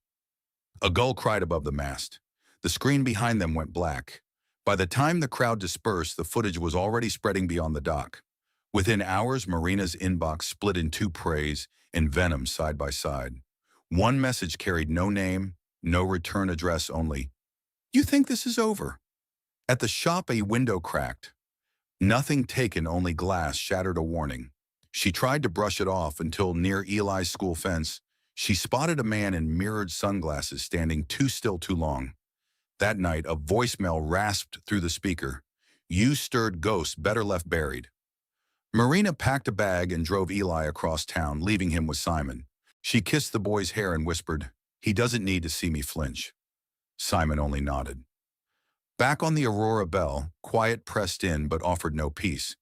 A gull cried above the mast. The screen behind them went black. By the time the crowd dispersed, the footage was already spreading beyond the dock. Within hours, Marina's inbox split in two, praise and venom side by side. One message carried no name, no return address, only, "You think this is over?" At the shop, a window cracked. Nothing taken, only glass shattered, a warning. She tried to brush it off until, near Eli's school fence, she spotted a man in mirrored sunglasses standing too still too long. That night, a voicemail rasped through the speaker. "You stirred ghosts, better left buried." Marina packed a bag and drove Eli across town, leaving him with Simon. She kissed the boy's hair and whispered, "He doesn't need to see me flinch." Simon only nodded. Back on the Aurora Bell, quiet pressed in but offered no peace.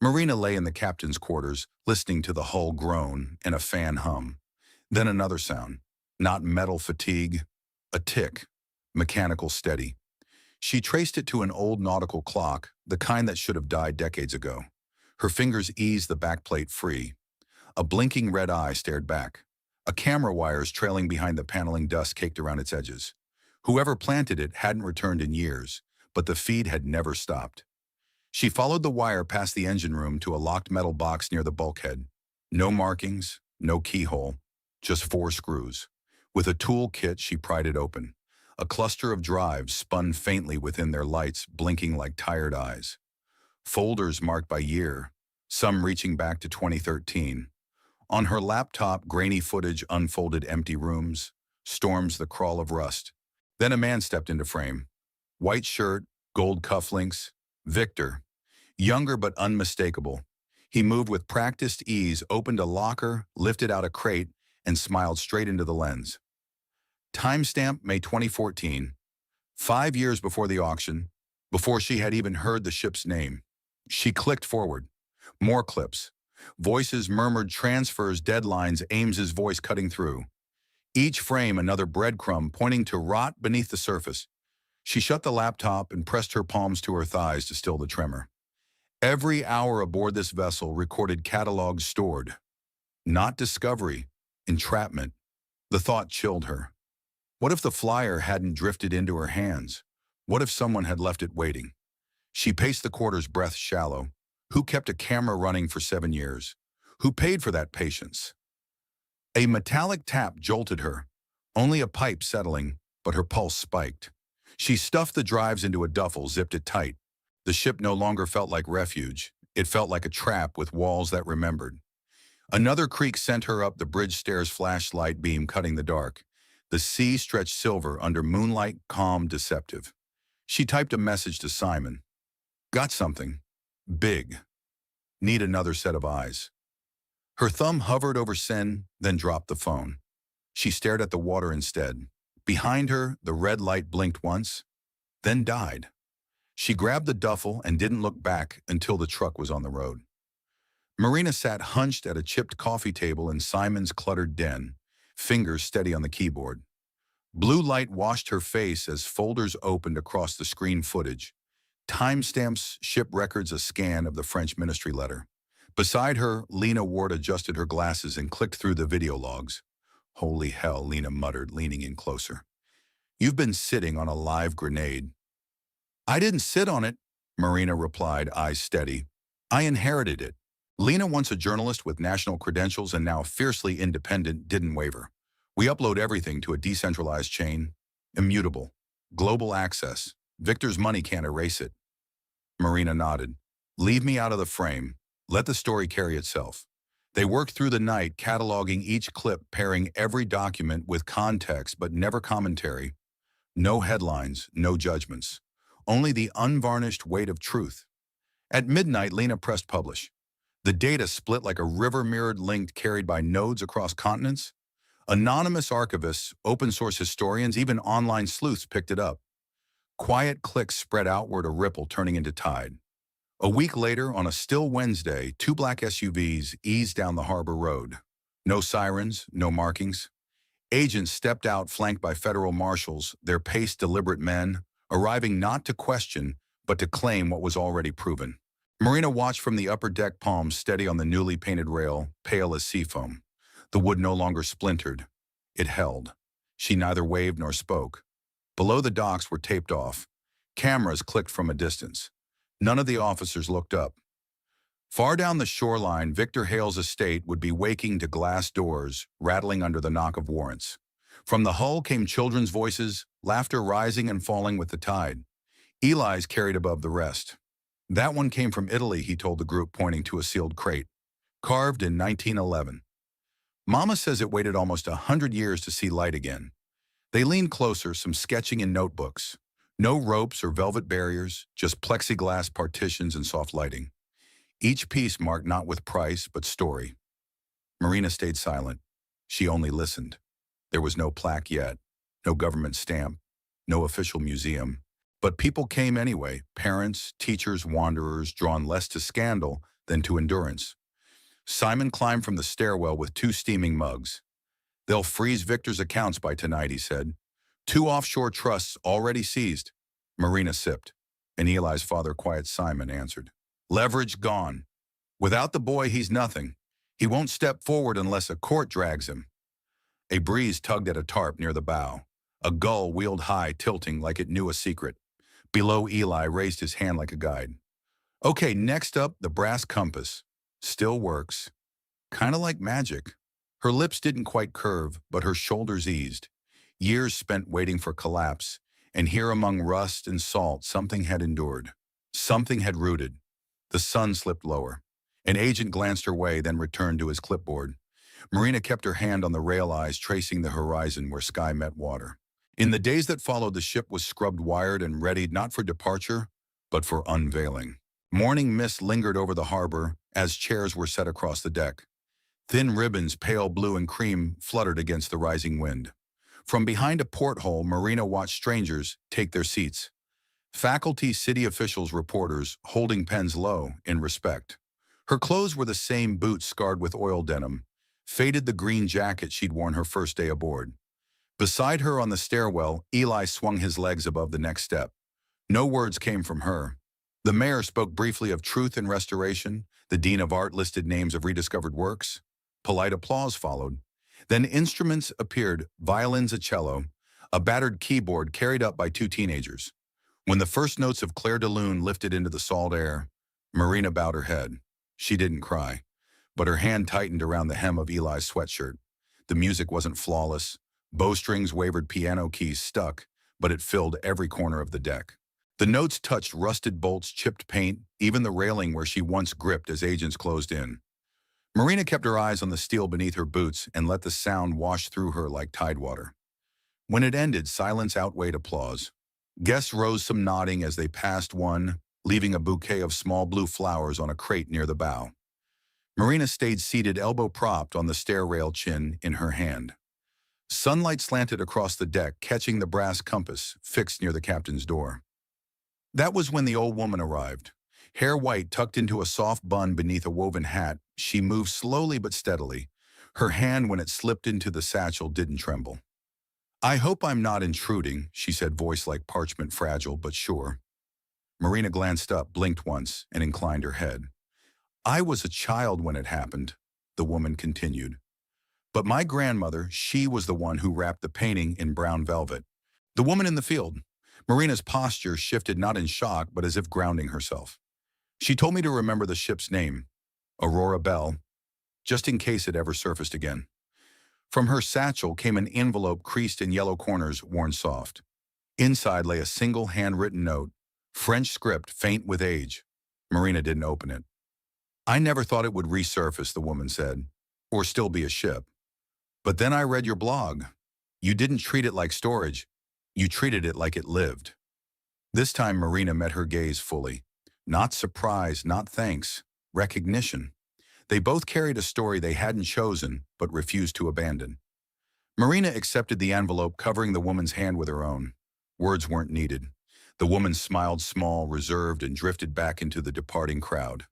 Marina lay in the captain's quarters, listening to the hull groan and a fan hum. Then another sound, not metal fatigue, a tick, mechanical, steady. She traced it to an old nautical clock, the kind that should have died decades ago. Her fingers eased the backplate free. A blinking red eye stared back. A camera wires trailing behind the paneling, dust caked around its edges. Whoever planted it hadn't returned in years, but the feed had never stopped. She followed the wire past the engine room to a locked metal box near the bulkhead. No markings, no keyhole, just 4 screws. With a tool kit, she pried it open. A cluster of drives spun faintly within their lights, blinking like tired eyes. Folders marked by year, some reaching back to 2013. On her laptop, grainy footage unfolded, empty rooms, storms, the crawl of rust. Then a man stepped into frame. White shirt, gold cufflinks. Victor. Younger but unmistakable. He moved with practiced ease, opened a locker, lifted out a crate, and smiled straight into the lens. Timestamp, May 2014. 5 years before the auction, before she had even heard the ship's name. She clicked forward. More clips. Voices murmured transfers, deadlines, Ames's voice cutting through. Each frame another breadcrumb pointing to rot beneath the surface. She shut the laptop and pressed her palms to her thighs to still the tremor. Every hour aboard this vessel recorded catalogs stored. Not discovery, entrapment. The thought chilled her. What if the flyer hadn't drifted into her hands? What if someone had left it waiting? She paced the quarters, breath shallow. Who kept a camera running for 7 years? Who paid for that patience? A metallic tap jolted her. Only a pipe settling, but her pulse spiked. She stuffed the drives into a duffel, zipped it tight. The ship no longer felt like refuge. It felt like a trap with walls that remembered. Another creak sent her up the bridge stairs, flashlight beam cutting the dark. The sea stretched silver under moonlight, calm, deceptive. She typed a message to Simon. Got something. Big. Need another set of eyes. Her thumb hovered over send, then dropped the phone. She stared at the water instead. Behind her, the red light blinked once, then died. She grabbed the duffel and didn't look back until the truck was on the road. Marina sat hunched at a chipped coffee table in Simon's cluttered den, fingers steady on the keyboard. Blue light washed her face as folders opened across the screen footage. Timestamps, ship records, a scan of the French ministry letter. Beside her, Lena Ward adjusted her glasses and clicked through the video logs. Holy hell, Lena muttered, leaning in closer. You've been sitting on a live grenade. I didn't sit on it, Marina replied, eyes steady. I inherited it. Lena, once a journalist with national credentials and now fiercely independent, didn't waver. We upload everything to a decentralized chain. Immutable. Global access. Victor's money can't erase it. Marina nodded. Leave me out of the frame. Let the story carry itself. They worked through the night, cataloging each clip, pairing every document with context but never commentary. No headlines, no judgments. Only the unvarnished weight of truth. At midnight, Lena pressed publish. The data split like a river-mirrored link carried by nodes across continents. Anonymous archivists, open-source historians, even online sleuths picked it up. Quiet clicks spread outward, a ripple turning into tide. A week later, on a still Wednesday, 2 black SUVs eased down the harbor road. No sirens, no markings. Agents stepped out, flanked by federal marshals, their pace deliberate men, arriving not to question, but to claim what was already proven. Marina watched from the upper deck, palms steady on the newly painted rail, pale as seafoam. The wood no longer splintered. It held. She neither waved nor spoke. Below, the docks were taped off. Cameras clicked from a distance. None of the officers looked up. Far down the shoreline, Victor Hale's estate would be waking to glass doors, rattling under the knock of warrants. From the hull came children's voices, laughter rising and falling with the tide. Eli's carried above the rest. That one came from Italy, he told the group, pointing to a sealed crate. Carved in 1911. Mama says it waited almost 100 years to see light again. They leaned closer, some sketching in notebooks. No ropes or velvet barriers, just plexiglass partitions and soft lighting. Each piece marked not with price, but story. Marina stayed silent. She only listened. There was no plaque yet, no government stamp, no official museum. But people came anyway, parents, teachers, wanderers, drawn less to scandal than to endurance. Simon climbed from the stairwell with 2 steaming mugs. They'll freeze Victor's accounts by tonight, he said. 2 offshore trusts already seized. Marina sipped, and Eli's father, quiet Simon, answered. Leverage gone. Without the boy, he's nothing. He won't step forward unless a court drags him. A breeze tugged at a tarp near the bow. A gull wheeled high, tilting like it knew a secret. Below, Eli raised his hand like a guide. Okay, next up, the brass compass. Still works. Kind of like magic. Her lips didn't quite curve, but her shoulders eased. Years spent waiting for collapse, and here among rust and salt, something had endured. Something had rooted. The sun slipped lower. An agent glanced her way, then returned to his clipboard. Marina kept her hand on the rail eyes, tracing the horizon where sky met water. In the days that followed, the ship was scrubbed, wired, and readied not for departure, but for unveiling. Morning mist lingered over the harbor as chairs were set across the deck. Thin ribbons, pale blue and cream, fluttered against the rising wind. From behind a porthole, Marina watched strangers take their seats. Faculty, city officials, reporters, holding pens low, in respect. Her clothes were the same boots scarred with oil denim, faded the green jacket she'd worn her first day aboard. Beside her on the stairwell, Eli swung his legs above the next step. No words came from her. The mayor spoke briefly of truth and restoration. The dean of art listed names of rediscovered works. Polite applause followed. Then instruments appeared, violins, a cello, a battered keyboard carried up by 2 teenagers. When the first notes of Clair de Lune lifted into the salt air, Marina bowed her head. She didn't cry, but her hand tightened around the hem of Eli's sweatshirt. The music wasn't flawless. Bowstrings wavered, piano keys stuck, but it filled every corner of the deck. The notes touched rusted bolts, chipped paint, even the railing where she once gripped as agents closed in. Marina kept her eyes on the steel beneath her boots and let the sound wash through her like tidewater. When it ended, silence outweighed applause. Guests rose some nodding as they passed one, leaving a bouquet of small blue flowers on a crate near the bow. Marina stayed seated elbow propped on the stair rail, chin in her hand. Sunlight slanted across the deck, catching the brass compass fixed near the captain's door. That was when the old woman arrived. Hair white tucked into a soft bun beneath a woven hat, she moved slowly but steadily. Her hand, when it slipped into the satchel, didn't tremble. "I hope I'm not intruding," she said, voice like parchment, fragile but sure. Marina glanced up, blinked once, and inclined her head. "I was a child when it happened," the woman continued. "But my grandmother, she was the one who wrapped the painting in brown velvet. The woman in the field." Marina's posture shifted, not in shock, but as if grounding herself. "She told me to remember the ship's name, Aurora Bell, just in case it ever surfaced again." From her satchel came an envelope creased in yellow corners, worn soft. Inside lay a single handwritten note, French script, faint with age. Marina didn't open it. "I never thought it would resurface," the woman said, "or still be a ship. But then I read your blog. You didn't treat it like storage. You treated it like it lived." This time Marina met her gaze fully. Not surprise, not thanks, recognition. They both carried a story they hadn't chosen but refused to abandon. Marina accepted the envelope, covering the woman's hand with her own. Words weren't needed. The woman smiled, small, reserved, and drifted back into the departing crowd.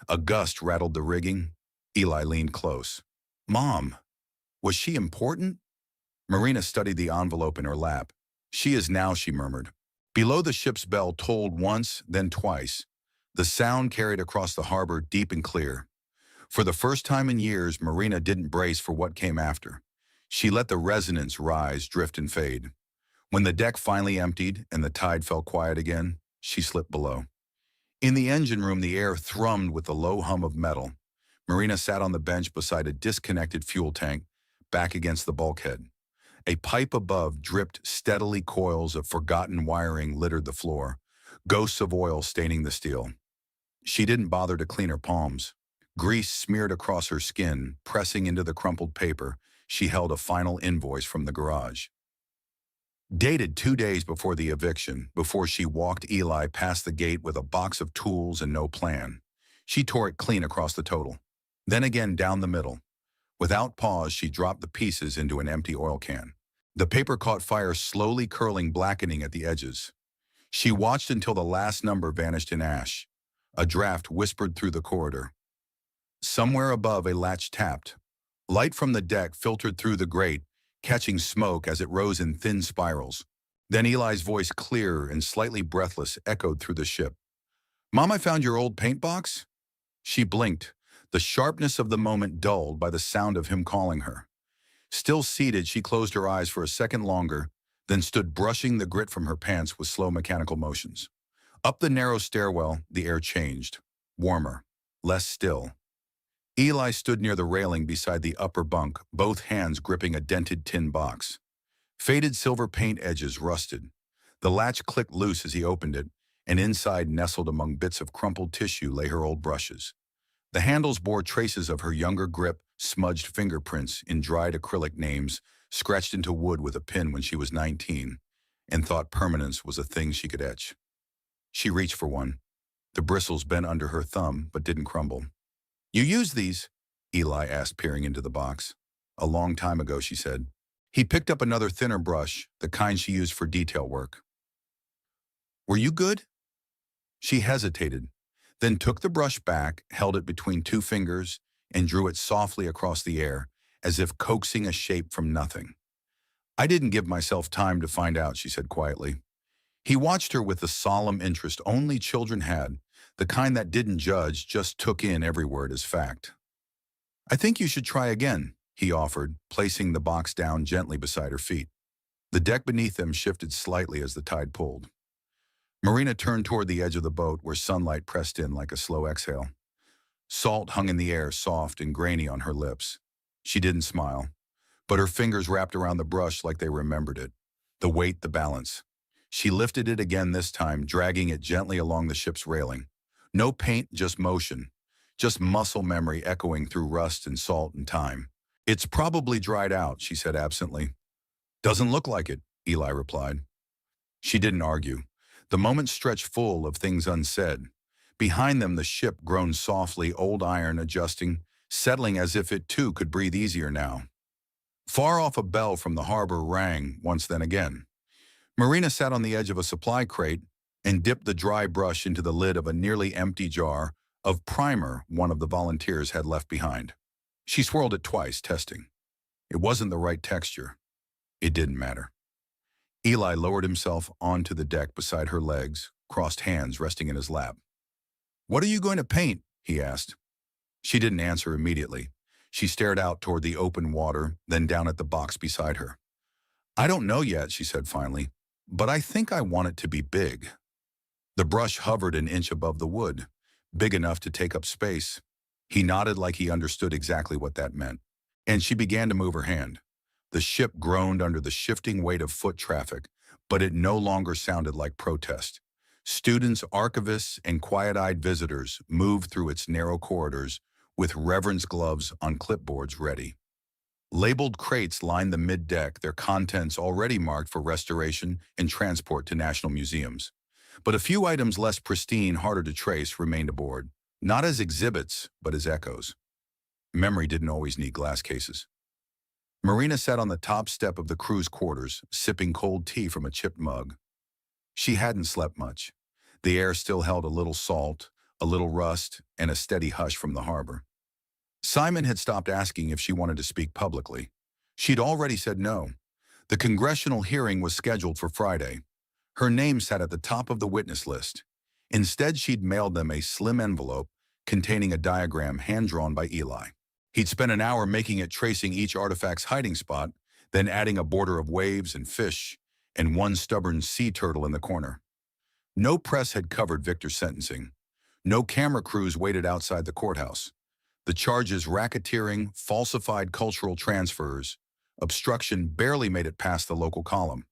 A gust rattled the rigging. Eli leaned close. "Mom, was she important?" Marina studied the envelope in her lap. "She is now," she murmured. Below, the ship's bell tolled once, then twice. The sound carried across the harbor, deep and clear. For the first time in years, Marina didn't brace for what came after. She let the resonance rise, drift, and fade. When the deck finally emptied and the tide fell quiet again, she slipped below. In the engine room, the air thrummed with the low hum of metal. Marina sat on the bench beside a disconnected fuel tank, back against the bulkhead. A pipe above dripped steadily. Coils of forgotten wiring littered the floor, ghosts of oil staining the steel. She didn't bother to clean her palms. Grease smeared across her skin, pressing into the crumpled paper. She held a final invoice from the garage. Dated 2 days before the eviction, before she walked Eli past the gate with a box of tools and no plan. She tore it clean across the total. Then again down the middle. Without pause, she dropped the pieces into an empty oil can. The paper caught fire, slowly curling, blackening at the edges. She watched until the last number vanished in ash. A draft whispered through the corridor. Somewhere above, a latch tapped. Light from the deck filtered through the grate, catching smoke as it rose in thin spirals. Then Eli's voice, clear and slightly breathless, echoed through the ship. "Mom, I found your old paint box." She blinked, the sharpness of the moment dulled by the sound of him calling her. Still seated, she closed her eyes for a second longer, then stood brushing the grit from her pants with slow mechanical motions. Up the narrow stairwell, the air changed. Warmer, less still. Eli stood near the railing beside the upper bunk, both hands gripping a dented tin box. Faded silver paint edges rusted. The latch clicked loose as he opened it, and inside, nestled among bits of crumpled tissue, lay her old brushes. The handles bore traces of her younger grip, smudged fingerprints in dried acrylic names, scratched into wood with a pin when she was 19, and thought permanence was a thing she could etch. She reached for one. The bristles bent under her thumb, but didn't crumble. "You use these?" Eli asked, peering into the box. "A long time ago," she said. He picked up another thinner brush, the kind she used for detail work. "Were you good?" She hesitated, then took the brush back, held it between two fingers, and drew it softly across the air, as if coaxing a shape from nothing. "I didn't give myself time to find out," she said quietly. He watched her with the solemn interest only children had, the kind that didn't judge, just took in every word as fact. "I think you should try again," he offered, placing the box down gently beside her feet. The deck beneath them shifted slightly as the tide pulled. Marina turned toward the edge of the boat, where sunlight pressed in like a slow exhale. Salt hung in the air, soft and grainy on her lips. She didn't smile, but her fingers wrapped around the brush like they remembered it. The weight, the balance. She lifted it again, this time dragging it gently along the ship's railing. No paint, just motion. Just muscle memory echoing through rust and salt and time. "It's probably dried out," she said absently. "Doesn't look like it," Eli replied. She didn't argue. The moment stretched full of things unsaid. Behind them, the ship groaned softly, old iron adjusting, settling as if it too could breathe easier now. Far off, a bell from the harbor rang once then again. Marina sat on the edge of a supply crate and dipped the dry brush into the lid of a nearly empty jar of primer one of the volunteers had left behind. She swirled it twice, testing. It wasn't the right texture. It didn't matter. Eli lowered himself onto the deck beside her legs, crossed hands resting in his lap. "What are you going to paint?" he asked. She didn't answer immediately. She stared out toward the open water, then down at the box beside her. "I don't know yet," she said finally, "but I think I want it to be big." The brush hovered an inch above the wood, big enough to take up space. He nodded like he understood exactly what that meant, and she began to move her hand. The ship groaned under the shifting weight of foot traffic, but it no longer sounded like protest. Students, archivists, and quiet-eyed visitors moved through its narrow corridors with reverence gloves on clipboards ready. Labeled crates lined the mid-deck, their contents already marked for restoration and transport to national museums. But a few items less pristine, harder to trace, remained aboard, not as exhibits, but as echoes. Memory didn't always need glass cases. Marina sat on the top step of the crew's quarters, sipping cold tea from a chipped mug. She hadn't slept much. The air still held a little salt, a little rust, and a steady hush from the harbor. Simon had stopped asking if she wanted to speak publicly. She'd already said no. The congressional hearing was scheduled for Friday. Her name sat at the top of the witness list. Instead, she'd mailed them a slim envelope containing a diagram hand-drawn by Eli. He'd spent an hour making it, tracing each artifact's hiding spot, then adding a border of waves and fish, and one stubborn sea turtle in the corner. No press had covered Victor's sentencing. No camera crews waited outside the courthouse. The charges: racketeering, falsified cultural transfers, obstruction, barely made it past the local column.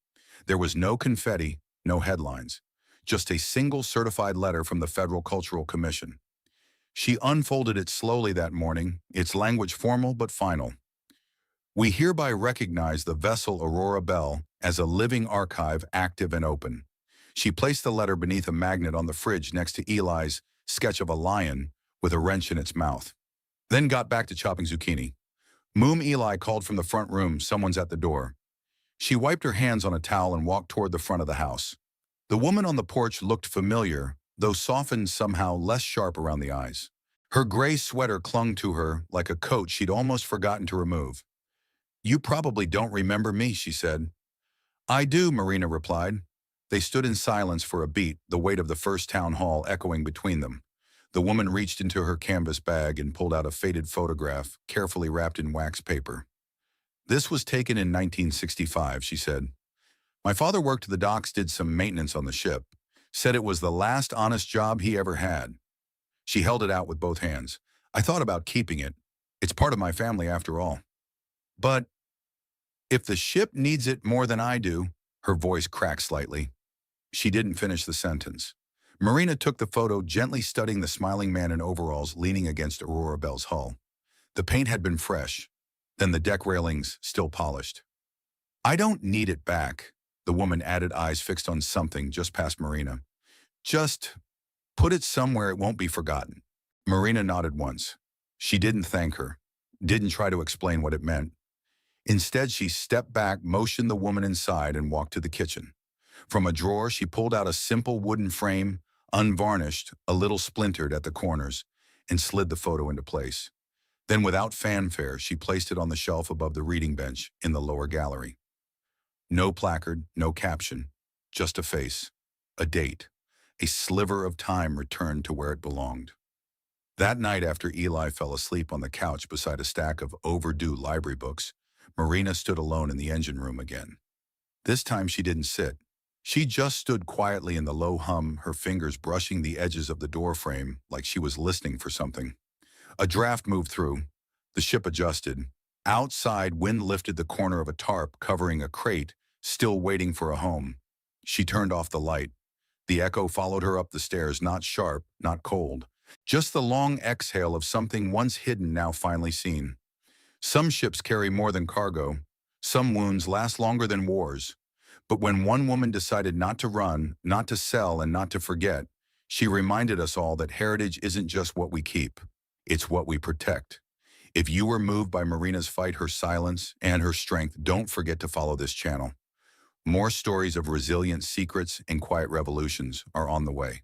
There was no confetti, no headlines, just a single certified letter from the Federal Cultural Commission. She unfolded it slowly that morning, its language formal but final. "We hereby recognize the vessel Aurora Bell as a living archive, active and open." She placed the letter beneath a magnet on the fridge next to Eli's sketch of a lion with a wrench in its mouth. Then got back to chopping zucchini. "Moom," Eli called from the front room, "someone's at the door." She wiped her hands on a towel and walked toward the front of the house. The woman on the porch looked familiar, though softened, somehow less sharp around the eyes. Her gray sweater clung to her like a coat she'd almost forgotten to remove. "You probably don't remember me," she said. "I do," Marina replied. They stood in silence for a beat, the weight of the first town hall echoing between them. The woman reached into her canvas bag and pulled out a faded photograph, carefully wrapped in wax paper. "This was taken in 1965, she said. "My father worked the docks, did some maintenance on the ship. Said it was the last honest job he ever had." She held it out with both hands. "I thought about keeping it. It's part of my family after all. But if the ship needs it more than I do," her voice cracked slightly. She didn't finish the sentence. Marina took the photo, gently studying the smiling man in overalls leaning against Aurora Bell's hull. The paint had been fresh, then the deck railings still polished. "I don't need it back," the woman added, eyes fixed on something just past Marina. "Just put it somewhere it won't be forgotten." Marina nodded once. She didn't thank her, didn't try to explain what it meant. Instead, she stepped back, motioned the woman inside, and walked to the kitchen. From a drawer, she pulled out a simple wooden frame, unvarnished, a little splintered at the corners, and slid the photo into place. Then, without fanfare, she placed it on the shelf above the reading bench in the lower gallery. No placard, no caption, just a face, a date, a sliver of time returned to where it belonged. That night, after Eli fell asleep on the couch beside a stack of overdue library books, Marina stood alone in the engine room again. This time she didn't sit. She just stood quietly in the low hum, her fingers brushing the edges of the door frame like she was listening for something. A draft moved through. The ship adjusted. Outside, wind lifted the corner of a tarp covering a crate, still waiting for a home. She turned off the light. The echo followed her up the stairs, not sharp, not cold. Just the long exhale of something once hidden, now finally seen. Some ships carry more than cargo. Some wounds last longer than wars. But when one woman decided not to run, not to sell, and not to forget, she reminded us all that heritage isn't just what we keep, it's what we protect. If you were moved by Marina's fight, her silence, and her strength, don't forget to follow this channel. More stories of resilient secrets and quiet revolutions are on the way.